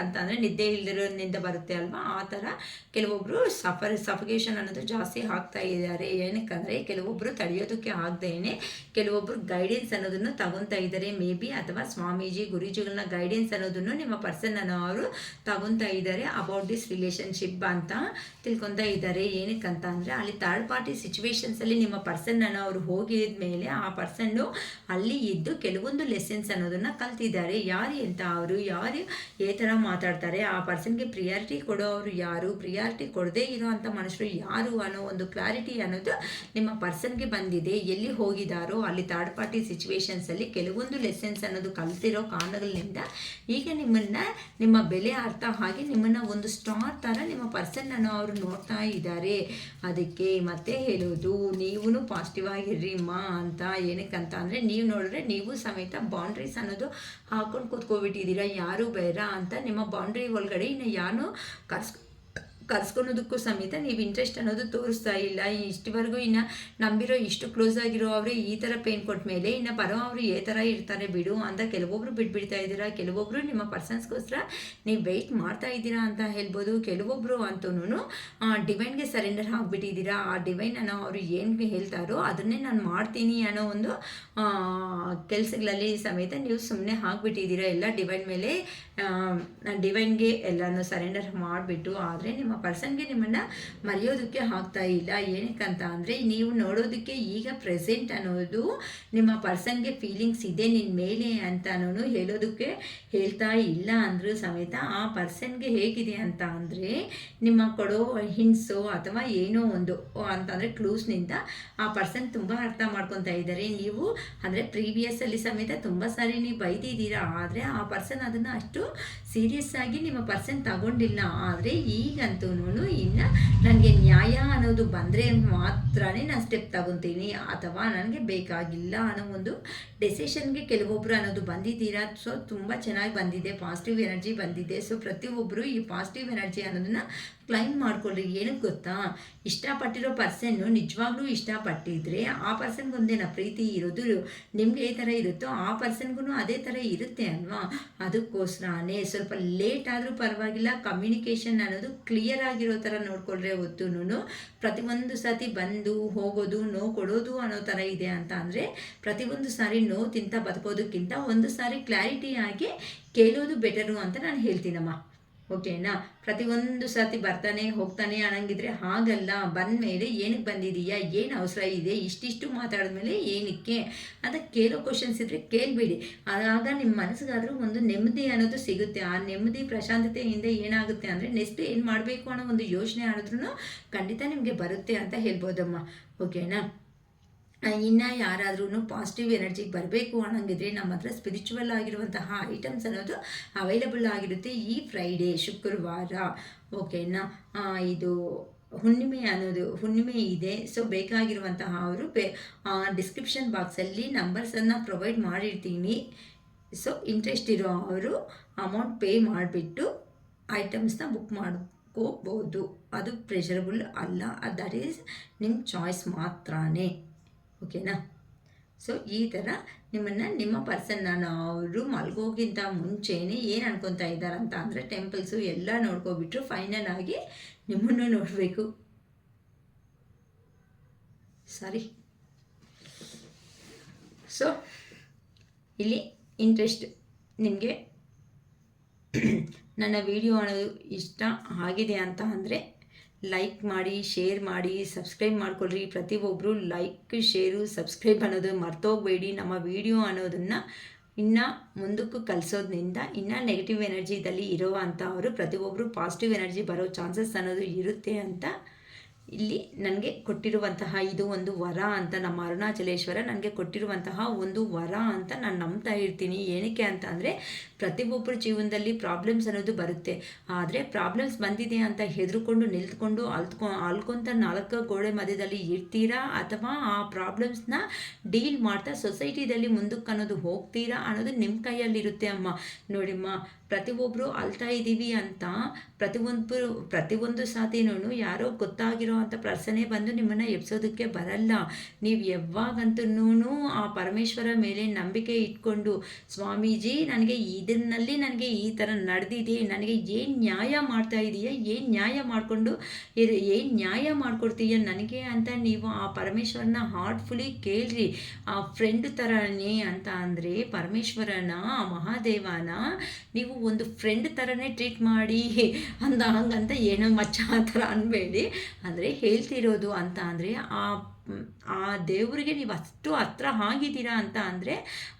ಅಂತ ಅಂದರೆ ನಿದ್ದೆ ಇಲ್ದಿರೋದ್ರಿಂದ ಬರುತ್ತೆ ಅಲ್ವಾ, ಆ ಥರ ಕೆಲವೊಬ್ಬರು ಸಫಿಕೇಷನ್ ಅನ್ನೋದು ಜಾಸ್ತಿ ಆಗ್ತಾ ಇದ್ದಾರೆ. ಏನಕ್ಕಂದರೆ ಕೆಲವೊಬ್ಬರು ತಡೆಯೋದಕ್ಕೆ ಆಗದೇನೆ ಕೆಲವೊಬ್ಬರು ಗೈಡೆನ್ಸ್ ಅನ್ನೋದನ್ನು ತಗೊತಾ ಇದ್ದಾರೆ ಮೇ ಬಿ, ಅಥವಾ ಸ್ವಾಮೀಜಿ ಗುರೂಜಿಗಳನ್ನ ಗೈಡೆನ್ಸ್ ಅನ್ನೋದನ್ನು ನಿಮ್ಮ ಪರ್ಸನ್ ಅನ್ನೋ ಅವರು ತಗೊತಾ ಇದ್ದಾರೆ ಅಬೌಟ್ ದಿಸ್ ರಿಲೇಷನ್ಶಿಪ್ ಅಂತ ತಿಳ್ಕೊತಾ ಇದ್ದಾರೆ. ಏನಕ್ಕಂತ ಅಂದರೆ ಅಲ್ಲಿ ಥರ್ಡ್ ಪಾರ್ಟಿ ಸಿಚುವೇಶನ್ಸಲ್ಲಿ ನಿಮ್ಮ ಪರ್ಸನ್ ಅವರು ಹೋಗಿದ ಮೇಲೆ ಆ ಪರ್ಸನ್ನು ಅಲ್ಲಿ ಇದ್ದು ಕೆಲವೊಂದು ಲೆಸನ್ಸ್ ಅನ್ನೋದನ್ನು ಕಲ್ತಿದ್ದಾರೆ. ಯಾರು ಅಂತ ಅವರು ಯಾರು ಏ ಥರ ಮಾತಾಡ್ತಾರೆ, ಆ ಪರ್ಸನ್ಗೆ ಪ್ರಿಯಾರಿಟಿ ಕೊಡೋರು ಯಾರು, ಪ್ರಿಯಾರಿಟಿ ಕೊಡದೇ ಇರೋ ಅಂಥ ಮನುಷ್ಯರು ಯಾರು ಅನ್ನೋ ಒಂದು ಕ್ಲಾರಿಟಿ ಅನ್ನೋದು ನಿಮ್ಮ ಪರ್ಸನ್ಗೆ ಬಂದಿದೆ. ಎಲ್ಲಿ ಹೋಗಿದ್ದಾರೋ ಅಲ್ಲಿ ಥರ್ಡ್ ಪಾರ್ಟಿ ಸಿಚುವೇಶನ್ಸಲ್ಲಿ ಕೆಲವೊಂದು ಲೆಸನ್ಸ್ ಅನ್ನೋದು ಕಲ್ತಿರೋ ಕಾರಣಗಳಿಂದ ಈಗ ನಿಮ್ಮ ಬೆಲೆ ಅರ್ಥ ಹಾಗೆ ನಿಮ್ಮನ್ನು ಒಂದು ಸ್ಟಾರ್ ಥರ ನಿಮ್ಮ ಪರ್ಸನ್ನನ್ನು ಅವರು ನೋಡ್ತಾ ಇದ್ದಾರೆ. ಅದಕ್ಕೆ ಮತ್ತೆ ಹೇಳೋದು, ನೀವು ಪಾಸಿಟಿವ್ ಆಗಿರ್ರಿಮ್ಮ ಅಂತ. ಏನಕ್ಕಂತ ಅಂದರೆ ನೀವು ನೋಡಿದ್ರೆ ನೀವು ಸಮೇತ ಬೌಂಡ್ರೀಸ್ ಅನ್ನೋದು ಹಾಕೊಂಡು ಕೂತ್ಕೊಬಿಟ್ಟಿದ್ದೀರಾ. ಯಾರು ಬೇಡ ಅಂತ ನಿಮ್ಮ ಬೌಂಡ್ರಿ ಒಳಗಡೆ ಇನ್ನು ಯಾರು ಕರ್ಸ್ಕೊಳೋದಕ್ಕೂ ಸಮೇತ ನೀವು ಇಂಟ್ರೆಸ್ಟ್ ಅನ್ನೋದು ತೋರಿಸ್ತಾ ಇಲ್ಲ. ಇಷ್ಟವರೆಗೂ ಇನ್ನು ನಂಬಿರೋ ಇಷ್ಟು ಕ್ಲೋಸ್ ಆಗಿರೋ ಅವರು ಈ ಥರ ಪೇನ್ ಕೊಟ್ಟ ಮೇಲೆ ಇನ್ನು ಬರೋ ಅವರು ಏ ಥರ ಇರ್ತಾರೆ ಬಿಡು ಅಂತ ಕೆಲವೊಬ್ಬರು ಬಿಟ್ಬಿಡ್ತಾ ಇದ್ದೀರಾ. ಕೆಲವೊಬ್ಬರು ನಿಮ್ಮ ಪರ್ಸನ್ಸ್ಗೋಸ್ಕರ ನೀವು ವೆಯ್ಟ್ ಮಾಡ್ತಾ ಇದ್ದೀರಾ ಅಂತ ಹೇಳ್ಬೋದು. ಕೆಲವೊಬ್ಬರು ಅಂತೂ ಡಿವೈನ್ಗೆ ಸರೆಂಡರ್ ಆಗಿಬಿಟ್ಟಿದ್ದೀರಾ. ಆ ಡಿವೈನ್ ಅನ್ನೋ ಅವರು ಏನು ಹೇಳ್ತಾರೋ ಅದನ್ನೇ ನಾನು ಮಾಡ್ತೀನಿ ಅನ್ನೋ ಒಂದು ಕೆಲಸಗಳಲ್ಲಿ ಸಮೇತ ನೀವು ಸುಮ್ಮನೆ ಆಗಿಬಿಟ್ಟಿದ್ದೀರಾ. ಎಲ್ಲ ಡಿವೈನ್ ಮೇಲೆ ಡಿವೈನ್ಗೆ ಎಲ್ಲನೂ ಸರೆಂಡರ್ ಮಾಡಿಬಿಟ್ಟು. ಆದರೆ ನಿಮ್ಮ ಪರ್ಸನ್ಗೆ ನಿಮ್ಮನ್ನು ಮರೆಯೋದಕ್ಕೆ ಆಗ್ತಾ ಇಲ್ಲ. ಏನಕ್ಕಂತ ಅಂದರೆ ನೀವು ನೋಡೋದಕ್ಕೆ ಈಗ ಪ್ರೆಸೆಂಟ್ ಅನ್ನೋದು ನಿಮ್ಮ ಪರ್ಸನ್ಗೆ ಫೀಲಿಂಗ್ಸ್ ಇದೆ ನಿನ್ನ ಮೇಲೆ ಅಂತನೂ ಹೇಳೋದಕ್ಕೆ ಹೇಳ್ತಾ ಇಲ್ಲ ಅಂದರೂ ಸಮೇತ ಆ ಪರ್ಸನ್ಗೆ ಹೇಗಿದೆ ಅಂತ ಅಂದರೆ ನಿಮ್ಮ ಕೊಡೋ ಹಿಂಟ್ಸು ಅಥವಾ ಏನೋ ಒಂದು ಅಂತಂದರೆ ಕ್ಲೂಸ್ನಿಂದ ಆ ಪರ್ಸನ್ ತುಂಬ ಅರ್ಥ ಮಾಡ್ಕೊತಾ ಇದ್ದಾರೆ. ನೀವು ಅಂದರೆ ಪ್ರೀವಿಯಸ್ಸಲ್ಲಿ ಸಮೇತ ತುಂಬ ಸಾರಿ ನೀವು ಬೈದಿದ್ದೀರಾ, ಆದರೆ ಆ ಪರ್ಸನ್ ಅದನ್ನು ಅಷ್ಟು ಸೀರಿಯಸ್ ಆಗಿ ನಿಮ್ಮ ಪರ್ಸನ್ ತಗೊಂಡಿಲ್ಲ. ಆದರೆ ಈಗಂತೂ ಇನ್ನು ನನಗೆ ನ್ಯಾಯ ಅನ್ನೋದು ಬಂದರೆ ಮಾತ್ರನೇ ನಾನು ಸ್ಟೆಪ್ ತಗೊತೀನಿ ಅಥವಾ ನನಗೆ ಬೇಕಾಗಿಲ್ಲ ಅನ್ನೋ ಒಂದು ಡೆಸಿಷನ್ಗೆ ಕೆಲವೊಬ್ಬರು ಅನ್ನೋದು ಬಂದಿದ್ದೀರಾ. ಸೊ ತುಂಬ ಚೆನ್ನಾಗಿ ಬಂದಿದೆ, ಪಾಸಿಟಿವ್ ಎನರ್ಜಿ ಬಂದಿದೆ. ಸೊ ಪ್ರತಿಯೊಬ್ಬರು ಈ ಪಾಸಿಟಿವ್ ಎನರ್ಜಿ ಅನ್ನೋದನ್ನು ಕ್ಲೈಮ್ ಮಾಡ್ಕೊಳ್ರಿ. ಏನಕ್ಕೆ ಗೊತ್ತಾ, ಇಷ್ಟಪಟ್ಟಿರೋ ಪರ್ಸನ್ನು ನಿಜವಾಗ್ಲೂ ಇಷ್ಟಪಟ್ಟಿದ್ರೆ ಆ ಪರ್ಸನ್ಗೊಂದೇನ ಪ್ರೀತಿ ಇರೋದು ನಿಮಗೆ ಈ ಥರ ಇರುತ್ತೋ ಆ ಪರ್ಸನ್ಗೂ ಅದೇ ಥರ ಇರುತ್ತೆ ಅಲ್ವಾ. ಅದಕ್ಕೋಸ್ಕರನೇ ಸ್ವಲ್ಪ ಲೇಟ್ ಆದರೂ ಪರವಾಗಿಲ್ಲ, ಕಮ್ಯುನಿಕೇಷನ್ ಅನ್ನೋದು ಕ್ಲಿಯರ್ ಆಗಿರೋ ಥರ ನೋಡ್ಕೊಳ್ರೆ ಹೊತ್ತುನು ಪ್ರತಿಯೊಂದು ಸತಿ ಬಂದು ಹೋಗೋದು ನೋವು ಕೊಡೋದು ಅನ್ನೋ ಥರ ಇದೆ ಅಂತ ಅಂದರೆ ಪ್ರತಿಯೊಂದು ಸಾರಿ ನೋವು ತಿಂತ ಬದುಕೋದಕ್ಕಿಂತ ಒಂದು ಸಾರಿ ಕ್ಲಾರಿಟಿಯಾಗಿ ಕೇಳೋದು ಬೆಟರು ಅಂತ ನಾನು ಹೇಳ್ತೀನಮ್ಮ. ಓಕೆನಾ. ಪ್ರತಿಯೊಂದು ಸರ್ತಿ ಬರ್ತಾನೆ ಹೋಗ್ತಾನೆ ಅನ್ನಂಗಿದ್ರೆ ಹಾಗಲ್ಲ. ಬಂದಮೇಲೆ ಏನಕ್ಕೆ ಬಂದಿದೀಯಾ, ಏನು ಅವಸರ ಇದೆ, ಇಷ್ಟಿಷ್ಟು ಮಾತಾಡಿದ್ಮೇಲೆ ಏನಕ್ಕೆ ಅಂತ ಕೇಳೋ ಕ್ವಶನ್ಸ್ ಇದ್ದರೆ ಕೇಳಬೇಡಿ. ಆಗ ನಿಮ್ಮ ಮನಸ್ಸಿಗಾದರೂ ಒಂದು ನೆಮ್ಮದಿ ಅನ್ನೋದು ಸಿಗುತ್ತೆ. ಆ ನೆಮ್ಮದಿ ಪ್ರಶಾಂತತೆಯಿಂದ ಏನಾಗುತ್ತೆ ಅಂದರೆ ನೆಕ್ಸ್ಟ್ ಏನು ಮಾಡಬೇಕು ಅನ್ನೋ ಒಂದು ಯೋಚನೆ ಆದ್ರೂ ಖಂಡಿತ ನಿಮಗೆ ಬರುತ್ತೆ ಅಂತ ಹೇಳ್ಬೋದಮ್ಮ. ಓಕೆನಾ. ಇನ್ನು ಯಾರಾದ್ರೂ ಪಾಸಿಟಿವ್ ಎನರ್ಜಿಗೆ ಬರಬೇಕು ಅನ್ನೋಂಗಿದ್ರೆ ನಮ್ಮ ಹತ್ರ ಸ್ಪಿರಿಚುವಲ್ ಆಗಿರುವಂತಹ ಐಟಮ್ಸ್ ಅನ್ನೋದು ಅವೈಲಬಲ್ ಆಗಿರುತ್ತೆ ಈ ಫ್ರೈಡೇ ಶುಕ್ರವಾರ. ಓಕೆನಾ. ಇದು ಹುಣ್ಣಿಮೆ ಇದೆ. ಸೊ ಬೇಕಾಗಿರುವಂತಹ ಅವರು ಡಿಸ್ಕ್ರಿಪ್ಷನ್ ಬಾಕ್ಸಲ್ಲಿ ನಂಬರ್ಸನ್ನು ಪ್ರೊವೈಡ್ ಮಾಡಿರ್ತೀನಿ. ಸೊ ಇಂಟ್ರೆಸ್ಟ್ ಇರೋ ಅವರು ಅಮೌಂಟ್ ಪೇ ಮಾಡಿಬಿಟ್ಟು ಐಟಮ್ಸ್ನ ಬುಕ್ ಮಾಡ್ಕೋಬೋದು. ಅದು ಪ್ರೆಷರಬಲ್ ಅಲ್ಲ, ದಟ್ ಈಸ್ ನಿಮ್ಮ ಚಾಯ್ಸ್ ಮಾತ್ರನೇ. ಓಕೆನಾ. ಸೊ ಈ ಥರ ನಿಮ್ಮ ಪರ್ಸನ್ನ ಅವರು ಮಲ್ಗೋಗಿಂತ ಮುಂಚೆನೇ ಏನು ಅನ್ಕೊತಾ ಇದ್ದಾರಂತ ಅಂದರೆ ಟೆಂಪಲ್ಸು ಎಲ್ಲ ನೋಡ್ಕೊಬಿಟ್ರು ಫೈನಲ್ ಆಗಿ ನಿಮ್ಮನ್ನು ನೋಡಬೇಕು. ಸಾರಿ. ಸೊ ಇಲ್ಲಿ ಇಂಟ್ರೆಸ್ಟ್ ನಿಮಗೆ ನನ್ನ ವಿಡಿಯೋ ಅನ್ನೋದು ಇಷ್ಟ ಆಗಿದೆ ಅಂತ ಅಂದರೆ ಲೈಕ್ ಮಾಡಿ, ಶೇರ್ ಮಾಡಿ, ಸಬ್ಸ್ಕ್ರೈಬ್ ಮಾಡ್ಕೊಳ್ರಿ. ಪ್ರತಿಯೊಬ್ಬರು ಲೈಕ್, ಶೇರು, ಸಬ್ಸ್ಕ್ರೈಬ್ ಅನ್ನೋದು ಮರ್ತೋಗಬೇಡಿ. ನಮ್ಮ ವಿಡಿಯೋ ಅನ್ನೋದನ್ನು ಇನ್ನು ಮುಂದಕ್ಕೂ ಕಲಿಸೋದ್ರಿಂದ ಇನ್ನು ನೆಗೆಟಿವ್ ಎನರ್ಜಿದಲ್ಲಿ ಇರೋ ಅಂಥವರು ಪ್ರತಿಯೊಬ್ಬರು ಪಾಸಿಟಿವ್ ಎನರ್ಜಿ ಬರೋ ಚಾನ್ಸಸ್ ಅನ್ನೋದು ಇರುತ್ತೆ ಅಂತ ಇಲ್ಲಿ ನನಗೆ ಕೊಟ್ಟಿರುವಂತಹ ಇದು ಒಂದು ವರ ಅಂತ, ನಮ್ಮ ಅರುಣಾಚಲೇಶ್ವರ ನನಗೆ ಕೊಟ್ಟಿರುವಂತಹ ಒಂದು ವರ ಅಂತ ನಾನು ನಂಬ್ತಾ ಇರ್ತೀನಿ. ಏನಕ್ಕೆ ಅಂತ ಅಂದರೆ ಪ್ರತಿಯೊಬ್ಬರ ಜೀವನದಲ್ಲಿ ಪ್ರಾಬ್ಲಮ್ಸ್ ಅನ್ನೋದು ಬರುತ್ತೆ. ಆದರೆ ಪ್ರಾಬ್ಲಮ್ಸ್ ಬಂದಿದೆ ಅಂತ ಹೆದರ್ಕೊಂಡು ನಿಲ್ತ್ಕೊಂಡು ಅಲ್ಕೊಂತ ನಾಲ್ಕು ಗೋಡೆ ಮಧ್ಯದಲ್ಲಿ ಇರ್ತೀರಾ ಅಥವಾ ಆ ಪ್ರಾಬ್ಲಮ್ಸ್ನ ಡೀಲ್ ಮಾಡ್ತಾ ಸೊಸೈಟಿದಲ್ಲಿ ಮುಂದಕ್ಕೆ ಅನ್ನೋದು ಹೋಗ್ತೀರಾ ಅನ್ನೋದು ನಿಮ್ಮ ಕೈಯಲ್ಲಿರುತ್ತೆ ಅಮ್ಮ. ನೋಡಿಮ್ಮ, ಪ್ರತಿಯೊಬ್ಬರು ಅಳ್ತಾ ಇದ್ದೀವಿ ಅಂತ ಪ್ರತಿಯೊಂದು ಸಾತಿನೂ ಯಾರೋ ಗೊತ್ತಾಗಿರೋ ಅಂಥ ಪರ್ಸನೇ ಬಂದು ನಿಮ್ಮನ್ನು ಎಬ್ಸೋದಕ್ಕೆ ಬರಲ್ಲ. ನೀವು ಯಾವಾಗಂತೂ ಆ ಪರಮೇಶ್ವರ ಮೇಲೆ ನಂಬಿಕೆ ಇಟ್ಕೊಂಡು ಸ್ವಾಮೀಜಿ ನನಗೆ ಇದನ್ನಲ್ಲಿ ನನಗೆ ಈ ಥರ ನಡೆದಿದೆ, ನನಗೆ ಏನು ನ್ಯಾಯ ಮಾಡ್ತಾ ಇದೆಯಾ, ಏನು ನ್ಯಾಯ ಮಾಡಿಕೊಂಡು ಏನು ನ್ಯಾಯ ಮಾಡಿಕೊಡ್ತೀಯ ನನಗೆ ಅಂತ ನೀವು ಆ ಪರಮೇಶ್ವರನ ಹಾರ್ಟ್ಫುಲಿ ಕೇಳ್ರಿ. ಆ ಫ್ರೆಂಡ್ ಥರನೇ ಅಂತ ಅಂದರೆ ಪರಮೇಶ್ವರನ, ಆ ಮಹಾದೇವನ ನೀವು ಒಂದು ಫ್ರೆಂಡ್ ಥರನೇ ಟ್ರೀಟ್ ಮಾಡಿ ಹಂಗಂತ ಏನೋ ಮಚ್ಚ ಆ ಥರ ಅನ್ಬೇಡಿ. ಅಂದರೆ ಹೇಳ್ತಿರೋದು ಅಂತ ಅಂದರೆ ಆ ದೇವರಿಗೆ ನೀವು ಅಷ್ಟು ಹತ್ರ ಆಗಿದ್ದೀರಾ ಅಂತ ಅಂದರೆ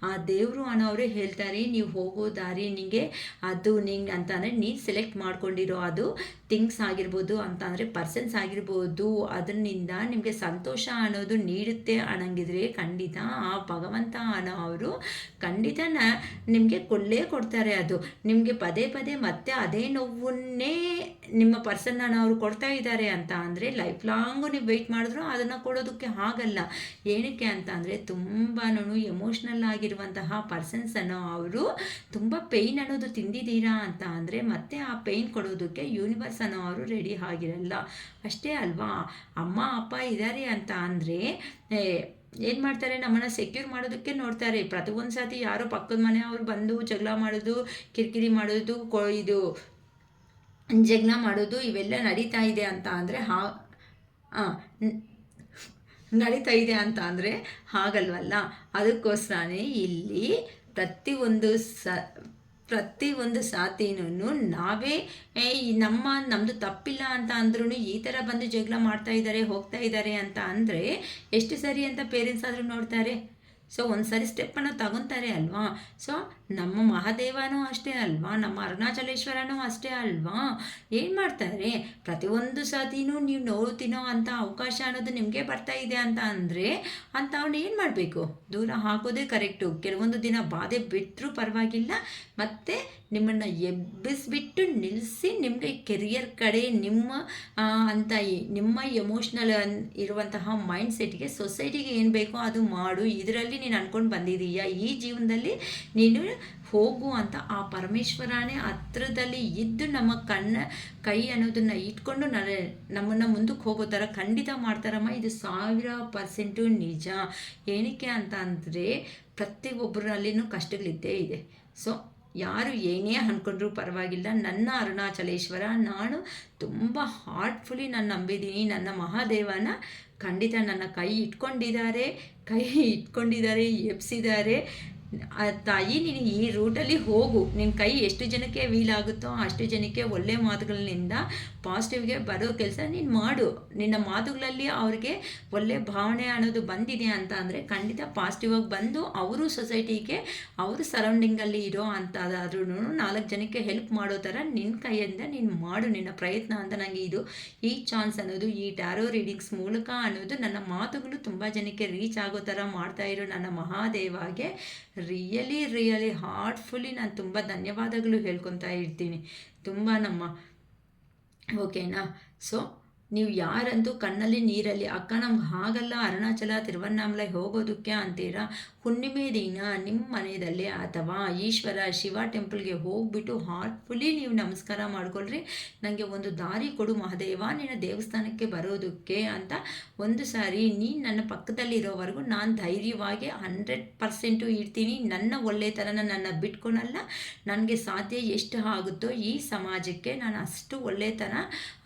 ಆ ದೇವರು ಅನ್ನೋರೇ ಹೇಳ್ತಾರೆ, ನೀವು ಹೋಗೋ ದಾರಿ ನಿಮಗೆ ಅದು ನಿಂಗೆ ಅಂತ ಅಂದರೆ ನೀನು ಸೆಲೆಕ್ಟ್ ಮಾಡ್ಕೊಂಡಿರೋ ಅದು ಥಿಂಗ್ಸ್ ಆಗಿರ್ಬೋದು ಅಂತ ಅಂದರೆ ಪರ್ಸನ್ಸ್ ಆಗಿರ್ಬೋದು, ಅದರಿಂದ ನಿಮಗೆ ಸಂತೋಷ ಅನ್ನೋದು ನೀಡುತ್ತೆ ಅನ್ನಂಗಿದ್ರೆ ಖಂಡಿತ ಆ ಭಗವಂತ ಅನ್ನೋ ಅವರು ಖಂಡಿತ ನಿಮಗೆ ಕೊಡ್ತಾರೆ. ಅದು ನಿಮಗೆ ಪದೇ ಪದೇ ಮತ್ತೆ ಅದೇ ನೋವನ್ನೇ ನಿಮ್ಮ ಪರ್ಸನ್ ಅನ್ನೋರು ಕೊಡ್ತಾ ಇದ್ದಾರೆ ಅಂತ ಅಂದರೆ ಲೈಫ್ ಲಾಂಗು ನೀವು ವೆಯ್ಟ್ ಮಾಡಿದ್ರು ಅದನ್ನು ಕೊಡೋದಕ್ಕೆ ಆಗಲ್ಲ. ಏನಕ್ಕೆ ಅಂತ ಅಂದರೆ ತುಂಬಾ ಎಮೋಷ್ನಲ್ ಆಗಿರುವಂತಹ ಪರ್ಸನ್ಸ್ ಅನ್ನೋ ಅವರು ತುಂಬ ಪೇಯ್ನ್ ಅನ್ನೋದು ತಿಂದಿದ್ದೀರಾ ಅಂತ ಅಂದರೆ ಮತ್ತೆ ಆ ಪೇಯ್ನ್ ಕೊಡೋದಕ್ಕೆ ಯೂನಿವರ್ಸ್ ಅನ್ನೋ ಅವರು ರೆಡಿ ಆಗಿರಲ್ಲ. ಅಷ್ಟೇ ಅಲ್ವಾ, ಅಮ್ಮ ಅಪ್ಪ ಇದ್ದಾರೆ ಅಂತ ಅಂದರೆ ಏನು ಮಾಡ್ತಾರೆ, ನಮ್ಮನ್ನು ಸೆಕ್ಯೂರ್ ಮಾಡೋದಕ್ಕೆ ನೋಡ್ತಾರೆ. ಪ್ರತಿಯೊಂದು ಸಾತಿ ಯಾರೋ ಪಕ್ಕದ ಮನೆಯವರು ಬಂದು ಜಗಳ ಮಾಡೋದು, ಕಿರಿಕಿರಿ ಮಾಡೋದು, ಇದು ಜಗಳ ಮಾಡೋದು ಇವೆಲ್ಲ ನಡೀತಾ ಇದೆ ಅಂತ ಅಂದರೆ ನಡೀತಾ ಇದೆ ಅಂತ ಅಂದರೆ ಹಾಗಲ್ವಲ್ಲ. ಅದಕ್ಕೋಸ್ಕರನೇ ಇಲ್ಲಿ ಪ್ರತಿಯೊಂದು ಸಾತಿನೂ ನಾವೇ ನಮ್ಮದು ತಪ್ಪಿಲ್ಲ ಅಂತ ಅಂದ್ರೂ ಈ ಥರ ಬಂದು ಜಗಳ ಮಾಡ್ತಾ ಇದ್ದಾರೆ, ಹೋಗ್ತಾ ಇದ್ದಾರೆ ಅಂತ ಅಂದರೆ ಎಷ್ಟು ಸರಿ ಅಂತ ಪೇರೆಂಟ್ಸ್ ಆದರೂ ನೋಡ್ತಾರೆ. ಸೊ ಒಂದು ಸರಿ ಸ್ಟೆಪ್ಪನ್ನು ತಗೊತಾರೆ ಅಲ್ವಾ. ಸೊ ನಮ್ಮ ಮಹಾದೇವನೂ ಅಷ್ಟೇ ಅಲ್ವಾ, ನಮ್ಮ ಅರುಣಾಚಲೇಶ್ವರನೂ ಅಷ್ಟೇ ಅಲ್ವಾ. ಏನು ಮಾಡ್ತಾರೆ, ಪ್ರತಿಯೊಂದು ಸಾತಿನೂ ನೀವು ನೋಡ್ತೀನೋ ಅಂತ ಅವಕಾಶ ಅನ್ನೋದು ನಿಮಗೆ ಬರ್ತಾ ಇದೆ ಅಂತ ಅಂದರೆ ಅಂತ ಅವ್ನು ಏನು ಮಾಡಬೇಕು, ದೂರ ಹಾಕೋದೇ ಕರೆಕ್ಟು. ಕೆಲವೊಂದು ದಿನ ಬಾಧೆ ಬಿಟ್ಟರೂ ಪರವಾಗಿಲ್ಲ, ಮತ್ತು ನಿಮ್ಮನ್ನು ಎಬ್ಬಿಸ್ಬಿಟ್ಟು ನಿಲ್ಲಿಸಿ ನಿಮಗೆ ಕೆರಿಯರ್ ಕಡೆ ನಿಮ್ಮ ಎಮೋಷ್ನಲ್ ಇರುವಂತಹ ಮೈಂಡ್ ಸೆಟ್ಗೆ ಸೊಸೈಟಿಗೆ ಏನು ಬೇಕೋ ಅದು ಮಾಡು, ಇದರಲ್ಲಿ ನೀನು ಅಂದ್ಕೊಂಡು ಬಂದಿದ್ದೀಯಾ, ಈ ಜೀವನದಲ್ಲಿ ನೀನು ಹೋಗು ಅಂತ ಆ ಪರಮೇಶ್ವರನೇ ಹತ್ರದಲ್ಲಿ ಇದ್ದು ನಮ್ಮ ಕೈ ಅನ್ನೋದನ್ನು ಇಟ್ಕೊಂಡು ನಮ್ಮನ್ನು ಮುಂದಕ್ಕೆ ಹೋಗೋ ಥರ ಖಂಡಿತ ಮಾಡ್ತಾರಮ್ಮ. ಇದು 1000% ನಿಜ. ಏನಕ್ಕೆ ಅಂತ ಅಂದರೆ ಪ್ರತಿಯೊಬ್ಬರಲ್ಲಿನೂ ಕಷ್ಟಗಳಿದ್ದೇ ಇದೆ. ಸೊ ಯಾರು ಏನೇ ಅಂದ್ಕೊಂಡ್ರೂ ಪರವಾಗಿಲ್ಲ, ನನ್ನ ಅರುಣಾಚಲೇಶ್ವರ ನಾನು ತುಂಬ ಹಾರ್ಟ್ಫುಲಿ ನಾನು ನಂಬಿದ್ದೀನಿ. ನನ್ನ ಮಹಾದೇವನ ಖಂಡಿತ ನನ್ನ ಕೈ ಇಟ್ಕೊಂಡಿದ್ದಾರೆ, ಎಬ್ಸಿದ್ದಾರೆ. ತಾಯಿ ನೀನು ಈ ರೂಟಲ್ಲಿ ಹೋಗು, ನಿನ್ನ ಕೈ ಎಷ್ಟು ಜನಕ್ಕೆ ವೀಲ್ ಆಗುತ್ತೋ ಅಷ್ಟು ಜನಕ್ಕೆ ಒಳ್ಳೆ ಮಾತುಗಳಿಂದ ಪಾಸಿಟಿವ್ಗೆ ಬರೋ ಕೆಲಸ ನೀನು ಮಾಡು. ನಿನ್ನ ಮಾತುಗಳಲ್ಲಿ ಅವ್ರಿಗೆ ಒಳ್ಳೆ ಭಾವನೆ ಅನ್ನೋದು ಬಂದಿದೆ ಅಂತ ಅಂದರೆ ಖಂಡಿತ ಪಾಸಿಟಿವ್ ಆಗಿ ಬಂದು ಅವರು ಸೊಸೈಟಿಗೆ ಅವರು ಸರೌಂಡಿಂಗಲ್ಲಿ ಇರೋ ಅಂಥದ್ದಾದ್ರೂ 4 ಜನಕ್ಕೆ ಹೆಲ್ಪ್ ಮಾಡೋ ಥರ ನಿನ್ನ ಕೈಯಿಂದ ನೀನು ಮಾಡು ನಿನ್ನ ಪ್ರಯತ್ನ ಅಂತ. ನನಗೆ ಈ ಚಾನ್ಸ್ ಅನ್ನೋದು ಈ ಟ್ಯಾರೋ ರೀಡಿಂಗ್ಸ್ ಮೂಲಕ ಅನ್ನೋದು ನನ್ನ ಮಾತುಗಳು ತುಂಬ ಜನಕ್ಕೆ ರೀಚ್ ಆಗೋ ಥರ ಮಾಡ್ತಾ ಇರೋ ನನ್ನ ಮಹಾದೇವಾಗೆ ರಿಯಲಿ ಹಾರ್ಟ್ಫುಲಿ ನಾನು ತುಂಬ ಧನ್ಯವಾದಗಳು ಹೇಳ್ಕೊತಾ ಇರ್ತೀನಿ. ತುಂಬ ಓಕೆನಾ. ಸೊ ನೀವು ಯಾರಂತೂ ಕಣ್ಣಲ್ಲಿ ನೀರಲ್ಲಿ ಅಕ್ಕ ನಮ್ಗೆ ಹಾಗಲ್ಲ ಅರುಣಾಚಲ ತಿರುವಣ್ಣಾಮಲೈ ಹೋಗೋದಕ್ಕೆ ಅಂತೀರಾ, ಹುಣ್ಣಿಮೆ ದಿನ ನಿಮ್ಮ ಮನೆಯಲ್ಲಿ ಅಥವಾ ಈಶ್ವರ ಶಿವ ಟೆಂಪಲ್ಗೆ ಹೋಗ್ಬಿಟ್ಟು ಹಾರ್ಟ್ಫುಲಿ ನೀವು ನಮಸ್ಕಾರ ಮಾಡ್ಕೊಳ್ರಿ. ನನಗೆ ಒಂದು ದಾರಿ ಕೊಡು ಮಹಾದೇವ ನಿನ್ನ ದೇವಸ್ಥಾನಕ್ಕೆ ಬರೋದಕ್ಕೆ ಅಂತ ಒಂದು ಸಾರಿ ನೀನು ನನ್ನ ಪಕ್ಕದಲ್ಲಿರೋವರೆಗೂ ನಾನು ಧೈರ್ಯವಾಗಿ 100% ಇರ್ತೀನಿ. ನನ್ನ ಒಳ್ಳೆತನ ನನ್ನ ಬಿಟ್ಕೊಳಲ್ಲ. ನನಗೆ ಸಾಧ್ಯ ಎಷ್ಟು ಆಗುತ್ತೋ ಈ ಸಮಾಜಕ್ಕೆ ನಾನು ಅಷ್ಟು ಒಳ್ಳೆತನ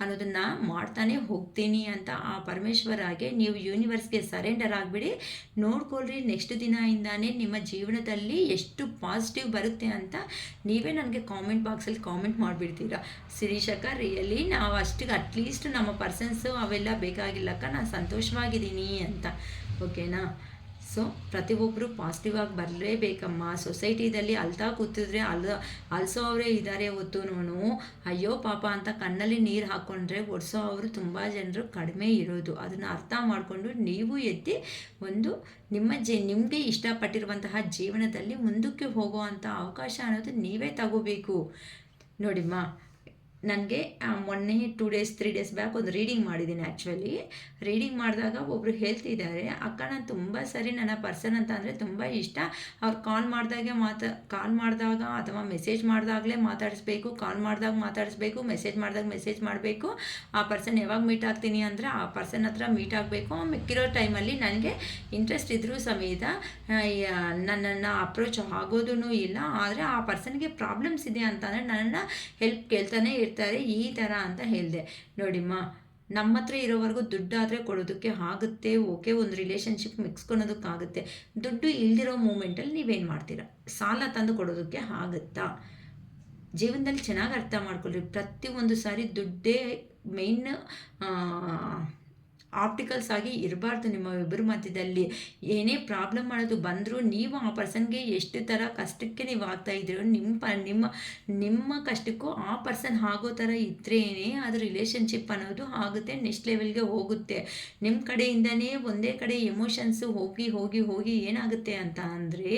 ಅನ್ನೋದನ್ನು ಮಾಡ್ತಾನೆ ಹೋಗ್ತೀನಿ ಅಂತ ಆ ಪರಮೇಶ್ವರಾಗೆ ನೀವು ಯೂನಿವರ್ಸ್ಗೆ ಸರೆಂಡರ್ ಆಗಿಬಿಡಿ. ನೋಡ್ಕೊಳ್ರಿ, ನೆಕ್ಸ್ಟ್ ದಿನದಿಂದಾನೇ ನಿಮ್ಮ ಜೀವನದಲ್ಲಿ ಎಷ್ಟು ಪಾಸಿಟಿವ್ ಬರುತ್ತೆ ಅಂತ ನೀವೇ ನನಗೆ ಕಾಮೆಂಟ್ ಬಾಕ್ಸಲ್ಲಿ ಕಾಮೆಂಟ್ ಮಾಡಿಬಿಡ್ತೀರಾ. ಶಿರೀಷಕ್ಕ ರಿಯಲಿ ನಾವು ಅಷ್ಟಿಗೆ ಅಟ್ಲೀಸ್ಟ್ ನಮ್ಮ ಪರ್ಸನ್ಸು ಅವೆಲ್ಲ ಬೇಕಾಗಿಲ್ಲಕ್ಕ, ನಾನು ಸಂತೋಷವಾಗಿದ್ದೀನಿ ಅಂತ. ಓಕೆನಾ. ಸೊ ಪ್ರತಿಯೊಬ್ಬರು ಪಾಸಿಟಿವ್ ಆಗಿ ಬರಲೇಬೇಕಮ್ಮ. ಸೊಸೈಟಿದಲ್ಲಿ ಅಳ್ತಾ ಕೂತಿದ್ರೆ ಅಲ್ಸೋ ಅವರೇ ಇದ್ದಾರೆ ಹೊತ್ತುನೂ ಅಯ್ಯೋ ಪಾಪ ಅಂತ ಕಣ್ಣಲ್ಲಿ ನೀರು ಹಾಕ್ಕೊಂಡ್ರೆ ಒಡಿಸೋ ಅವರು ತುಂಬ ಜನರು ಕಡಿಮೆ ಇರೋದು. ಅದನ್ನು ಅರ್ಥ ಮಾಡಿಕೊಂಡು ನೀವು ಎದ್ದು ಒಂದು ನಿಮಗೆ ಇಷ್ಟಪಟ್ಟಿರುವಂತಹ ಜೀವನದಲ್ಲಿ ಮುಂದಕ್ಕೆ ಹೋಗೋ ಅಂಥ ಅವಕಾಶ ಅನ್ನೋದು ನೀವೇ ತಗೋಬೇಕು. ನೋಡಿಮ್ಮ, ನನಗೆ ಮೊನ್ನೆ 2 ಡೇಸ್ 3 ಡೇಸ್ ಬ್ಯಾಕ್ ಒಂದು ರೀಡಿಂಗ್ ಮಾಡಿದ್ದೀನಿ. ಆ್ಯಕ್ಚುಲಿ ರೀಡಿಂಗ್ ಮಾಡಿದಾಗ ಒಬ್ಬರು ಹೇಳ್ತಿದ್ದಾರೆ, ಅಕ್ಕ ನಾನು ತುಂಬ ಸರಿ ನನ್ನ ಪರ್ಸನ್ ಅಂತ ಅಂದರೆ ತುಂಬ ಇಷ್ಟ. ಅವ್ರು ಕಾಲ್ ಮಾಡಿದಾಗ ಅಥವಾ ಮೆಸೇಜ್ ಮಾಡಿದಾಗಲೇ ಮಾತಾಡಿಸ್ಬೇಕು, ಕಾಲ್ ಮಾಡಿದಾಗ ಮಾತಾಡಿಸ್ಬೇಕು, ಮೆಸೇಜ್ ಮಾಡಬೇಕು. ಆ ಪರ್ಸನ್ ಯಾವಾಗ ಮೀಟ್ ಆಗ್ತೀನಿ ಅಂದರೆ ಆ ಪರ್ಸನ್ ಹತ್ರ ಮೀಟ್ ಆಗಬೇಕು. ಮಿಕ್ಕಿರೋ ಟೈಮಲ್ಲಿ ನನಗೆ ಇಂಟ್ರೆಸ್ಟ್ ಇದ್ದರೂ ಸಮೇತ ನನ್ನನ್ನು ಅಪ್ರೋಚ್ ಆಗೋದೂ ಇಲ್ಲ. ಆದರೆ ಆ ಪರ್ಸನ್ಗೆ ಪ್ರಾಬ್ಲಮ್ಸ್ ಇದೆ ಅಂತಂದರೆ ನನ್ನನ್ನು ಹೆಲ್ಪ್ ಕೇಳ್ತಾನೆ ಇರ್ತಾರೆ ಈ ಥರ ಅಂತ ಹೇಳಿದೆ. ನೋಡಿಮ್ಮ, ನಮ್ಮ ಹತ್ರ ಇರೋವರೆಗೂ ದುಡ್ಡಾದರೆ ಕೊಡೋದಕ್ಕೆ ಆಗುತ್ತೆ, ಓಕೆ, ಒಂದು ರಿಲೇಷನ್ಶಿಪ್ ಮಿಕ್ಸ್ಕೊಳೋದಕ್ಕಾಗುತ್ತೆ. ದುಡ್ಡು ಇಲ್ದಿರೋ ಮೂಮೆಂಟಲ್ಲಿ ನೀವೇನು ಮಾಡ್ತೀರಾ? ಸಾಲ ತಂದು ಕೊಡೋದಕ್ಕೆ ಆಗುತ್ತಾ? ಜೀವನದಲ್ಲಿ ಚೆನ್ನಾಗಿ ಅರ್ಥ ಮಾಡ್ಕೊಳ್ರಿ. ಪ್ರತಿಯೊಂದು ಸಾರಿ ದುಡ್ಡೇ ಮೇಯ್ನ್ ಆಪ್ಟಿಕಲ್ಸ್ ಆಗಿ ಇರಬಾರ್ದು. ನಿಮ್ಮ ಇಬ್ಬರ ಮಧ್ಯದಲ್ಲಿ ಏನೇ ಪ್ರಾಬ್ಲಮ್ ಮಾಡೋದು ಬಂದರೂ ನೀವು ಆ ಪರ್ಸನ್ಗೆ ಎಷ್ಟು ಥರ ಕಷ್ಟಕ್ಕೆ ನೀವು ಆಗ್ತಾಯಿದ್ದೀರೋ ನಿಮ್ಮ ಕಷ್ಟಕ್ಕೂ ಆ ಪರ್ಸನ್ ಆಗೋ ಥರ ಇದ್ರೇ ಅದು ರಿಲೇಷನ್ಶಿಪ್ ಅನ್ನೋದು ಆಗುತ್ತೆ, ನೆಕ್ಸ್ಟ್ ಲೆವೆಲ್ಗೆ ಹೋಗುತ್ತೆ. ನಿಮ್ಮ ಕಡೆಯಿಂದನೇ ಒಂದೇ ಕಡೆ ಎಮೋಷನ್ಸು ಹೋಗಿ ಏನಾಗುತ್ತೆ ಅಂತ ಅಂದರೆ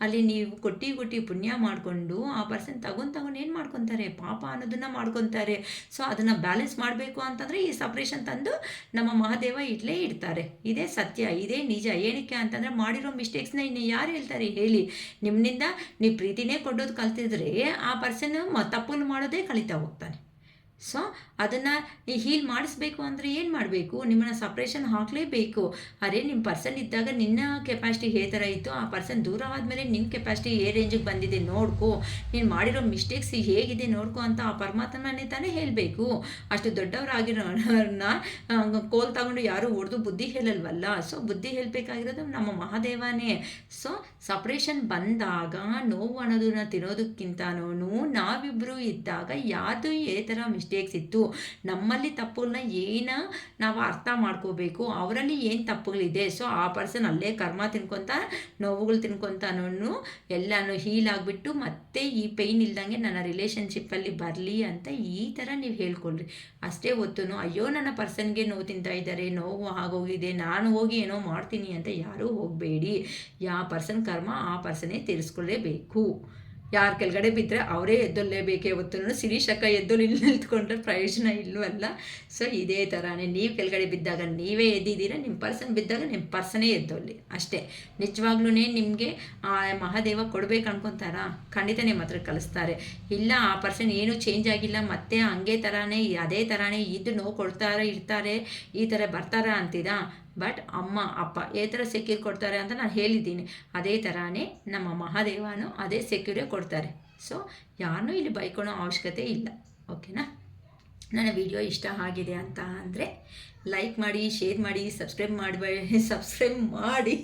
ಅಲ್ಲಿ ನೀವು ಕೊಟ್ಟು ಪುಣ್ಯ ಮಾಡಿಕೊಂಡು ಆ ಪರ್ಸನ್ ತಗೊಂಡು ಏನು ಮಾಡ್ಕೊತಾರೆ, ಪಾಪ ಅನ್ನೋದನ್ನು ಮಾಡ್ಕೊತಾರೆ. ಸೊ ಅದನ್ನು ಬ್ಯಾಲೆನ್ಸ್ ಮಾಡಬೇಕು ಅಂತಂದರೆ ಈ ಸಪ್ರೇಷನ್ ತಂದು ನಮ್ಮ ಮಹಾದೇವ ಇಟ್ಲೇ ಇಡ್ತಾರೆ. ಇದೇ ಸತ್ಯ, ಇದೇ ನಿಜ. ಏನಕ್ಕೆ ಅಂತಂದರೆ ಮಾಡಿರೋ ಮಿಸ್ಟೇಕ್ಸ್ನ ಇನ್ನು ಯಾರು ಹೇಳ್ತಾರೆ ಹೇಳಿ? ನಿಮ್ಮಿಂದ ನೀವು ಪ್ರೀತಿನೇ ಕೊಡೋದು ಕಲ್ತಿದ್ರೆ ಆ ಪರ್ಸನ್ ತಪ್ಪನ್ನು ಮಾಡೋದೇ ಕಲಿತಾ ಹೋಗ್ತಾನೆ. ಸೊ ಅದನ್ನು ಹೀಲ್ ಮಾಡಿಸ್ಬೇಕು ಅಂದರೆ ಏನು ಮಾಡಬೇಕು? ನಿಮ್ಮನ್ನು ಸಪ್ರೇಷನ್ ಹಾಕಲೇಬೇಕು. ಅರೆ ನಿಮ್ಮ ಪರ್ಸನ್ ಇದ್ದಾಗ ನಿನ್ನ ಕೆಪಾಸಿಟಿ ಹೇ ಥರ ಇತ್ತು, ಆ ಪರ್ಸನ್ ದೂರ ಆದಮೇಲೆ ನಿನ್ನ ಕೆಪಾಸಿಟಿ ಏ ರೇಂಜಿಗೆ ಬಂದಿದೆ ನೋಡ್ಕೋ, ನೀನು ಮಾಡಿರೋ ಮಿಸ್ಟೇಕ್ಸ್ ಹೇಗಿದೆ ನೋಡ್ಕೋ ಅಂತ ಆ ಪರಮಾತ್ಮನೇ ತಾನೇ ಹೇಳಬೇಕು. ಅಷ್ಟು ದೊಡ್ಡವರಾಗಿರೋರನ್ನ ಕೋಲ್ ತಗೊಂಡು ಯಾರು ಹೊಡೆದು ಬುದ್ಧಿ ಹೇಳಲ್ವಲ್ಲ. ಸೊ ಬುದ್ಧಿ ಹೇಳಬೇಕಾಗಿರೋದು ನಮ್ಮ ಮಹಾದೇವನೇ. ಸೊ ಸಪ್ರೇಷನ್ ಬಂದಾಗ ನೋವು ಅನ್ನೋದನ್ನ ತಿನ್ನೋದಕ್ಕಿಂತನೂ ನಾವಿಬ್ಬರು ಇದ್ದಾಗ ಯಾವುದು ಏ ಥರ ಮಿಸ್ಟೇಕ್ಸ್ ಇತ್ತು, ನಮ್ಮಲ್ಲಿ ತಪ್ಪುಗಳನ್ನ ನಾವು ಅರ್ಥ ಮಾಡ್ಕೋಬೇಕು, ಅವರಲ್ಲಿ ಏನು ತಪ್ಪುಗಳಿದೆ. ಸೊ ಆ ಪರ್ಸನ್ ಅಲ್ಲೇ ಕರ್ಮ ನೋವುಗಳು ತಿನ್ಕೊತಾನು ಎಲ್ಲನೂ ಹೀಲ್ ಆಗಿಬಿಟ್ಟು ಮತ್ತೆ ಈ ಪೈನ್ ಇಲ್ದಂಗೆ ನನ್ನ ರಿಲೇಷನ್ಶಿಪ್ಪಲ್ಲಿ ಬರಲಿ ಅಂತ ಈ ಥರ ನೀವು ಹೇಳ್ಕೊಳ್ರಿ. ಅಷ್ಟೇ ಹೊತ್ತು ಅಯ್ಯೋ ನನ್ನ ಪರ್ಸನ್ಗೆ ನೋವು ತಿಂತಾ ಇದ್ದಾರೆ, ನೋವು ಆಗೋಗಿದೆ, ನಾನು ಹೋಗಿ ಏನೋ ಮಾಡ್ತೀನಿ ಅಂತ ಯಾರೂ ಹೋಗಬೇಡಿ. ಯಾವ ಪರ್ಸನ್ ಕರ್ಮ ಆ ಪರ್ಸನ್ನೇ ತೀರಿಸ್ಕೊಳ್ಳೇಬೇಕು. ಯಾರು ಕೆಳಗಡೆ ಬಿದ್ದರೆ ಅವರೇ ಎದ್ದೊಲ್ಲೇಬೇಕೇ ಹೊತ್ತು ಶಿರೀಷಕ್ಕ ಎದ್ದೊಲ್ಲಿ ನಿಂತ್ಕೊಂಡ್ರೆ ಪ್ರಯೋಜನ ಇಲ್ಲವಲ್ಲ. ಸೊ ಇದೇ ಥರನೇ ನೀವು ಕೆಳಗಡೆ ಬಿದ್ದಾಗ ನೀವೇ ಎದ್ದಿದ್ದೀರಾ, ನಿಮ್ಮ ಪರ್ಸನ್ ಬಿದ್ದಾಗ ನಿಮ್ಮ ಪರ್ಸನೇ ಎದ್ದೊಲ್ಲಿ ಅಷ್ಟೇ. ನಿಜವಾಗ್ಲೂ ನಿಮಗೆ ಆ ಮಹಾದೇವ ಕೊಡಬೇಕು ಅನ್ಕೊತಾರಾ? ಖಂಡಿತ ನಿಮ್ಮ ಹತ್ರ ಕಲಿಸ್ತಾರೆ. ಇಲ್ಲ ಆ ಪರ್ಸನ್ ಏನೂ ಚೇಂಜ್ ಆಗಿಲ್ಲ, ಮತ್ತೆ ಹಂಗೆ ಥರನೇ ಅದೇ ಥರನೇ ಇದ್ದು ನೋವು ಇರ್ತಾರೆ, ಈ ಥರ ಬರ್ತಾರಾ ಅಂತೀರಾ? ಬಟ್ ಅಮ್ಮ ಅಪ್ಪ ಈ ಥರ ಸೆಕ್ಯೂರ್ ಕೊಡ್ತಾರೆ ಅಂತ ನಾನು ಹೇಳಿದ್ದೀನಿ. ಅದೇ ಥರನೇ ನಮ್ಮ ಮಹಾದೇವನೂ ಅದೇ ಸೆಕ್ಯೂರೇ ಕೊಡ್ತಾರೆ. ಸೊ ಯಾರನ್ನೂ ಇಲ್ಲಿ ಬೈಕೊಳ್ಳೋ ಅವಶ್ಯಕತೆ ಇಲ್ಲ. ಓಕೆನಾ? ನನ್ನ ವಿಡಿಯೋ ಇಷ್ಟ ಆಗಿದೆ ಅಂತ ಅಂದರೆ ಲೈಕ್ ಮಾಡಿ, ಶೇರ್ ಮಾಡಿ, ಸಬ್ಸ್ಕ್ರೈಬ್ ಮಾಡಿ.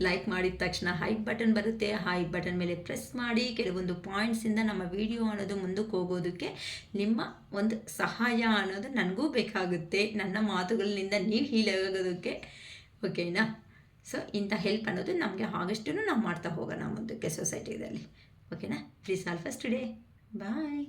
ಲೈಕ್ ಮಾಡಿದ ತಕ್ಷಣ ಹೈಪ್ ಬಟನ್ ಬರುತ್ತೆ. ಹೈಪ್ ಬಟನ್ ಮೇಲೆ ಪ್ರೆಸ್ ಮಾಡಿ. ಕೆಲವೊಂದು ಪಾಯಿಂಟ್ಸಿಂದ ನಮ್ಮ ವಿಡಿಯೋ ಅನ್ನೋದು ಮುಂದಕ್ಕೆ ಹೋಗೋದಕ್ಕೆ ನಿಮ್ಮ ಒಂದು ಸಹಾಯ ಅನ್ನೋದು ನನಗೂ ಬೇಕಾಗುತ್ತೆ. ನನ್ನ ಮಾತುಗಳಿಂದ ನೀವು ಹೀಲ್ ಆಗೋದಕ್ಕೆ. ಓಕೆನಾ? ಸೊ ಇಂಥ ಹೆಲ್ಪ್ ಅನ್ನೋದು ನಮಗೆ ಆಗಷ್ಟು ನಾವು ಮಾಡ್ತಾ ಹೋಗೋಣ ಮುಂದಕ್ಕೆ ಸೊಸೈಟಿದಲ್ಲಿ. ಓಕೆನಾ? Please all first today. Bye.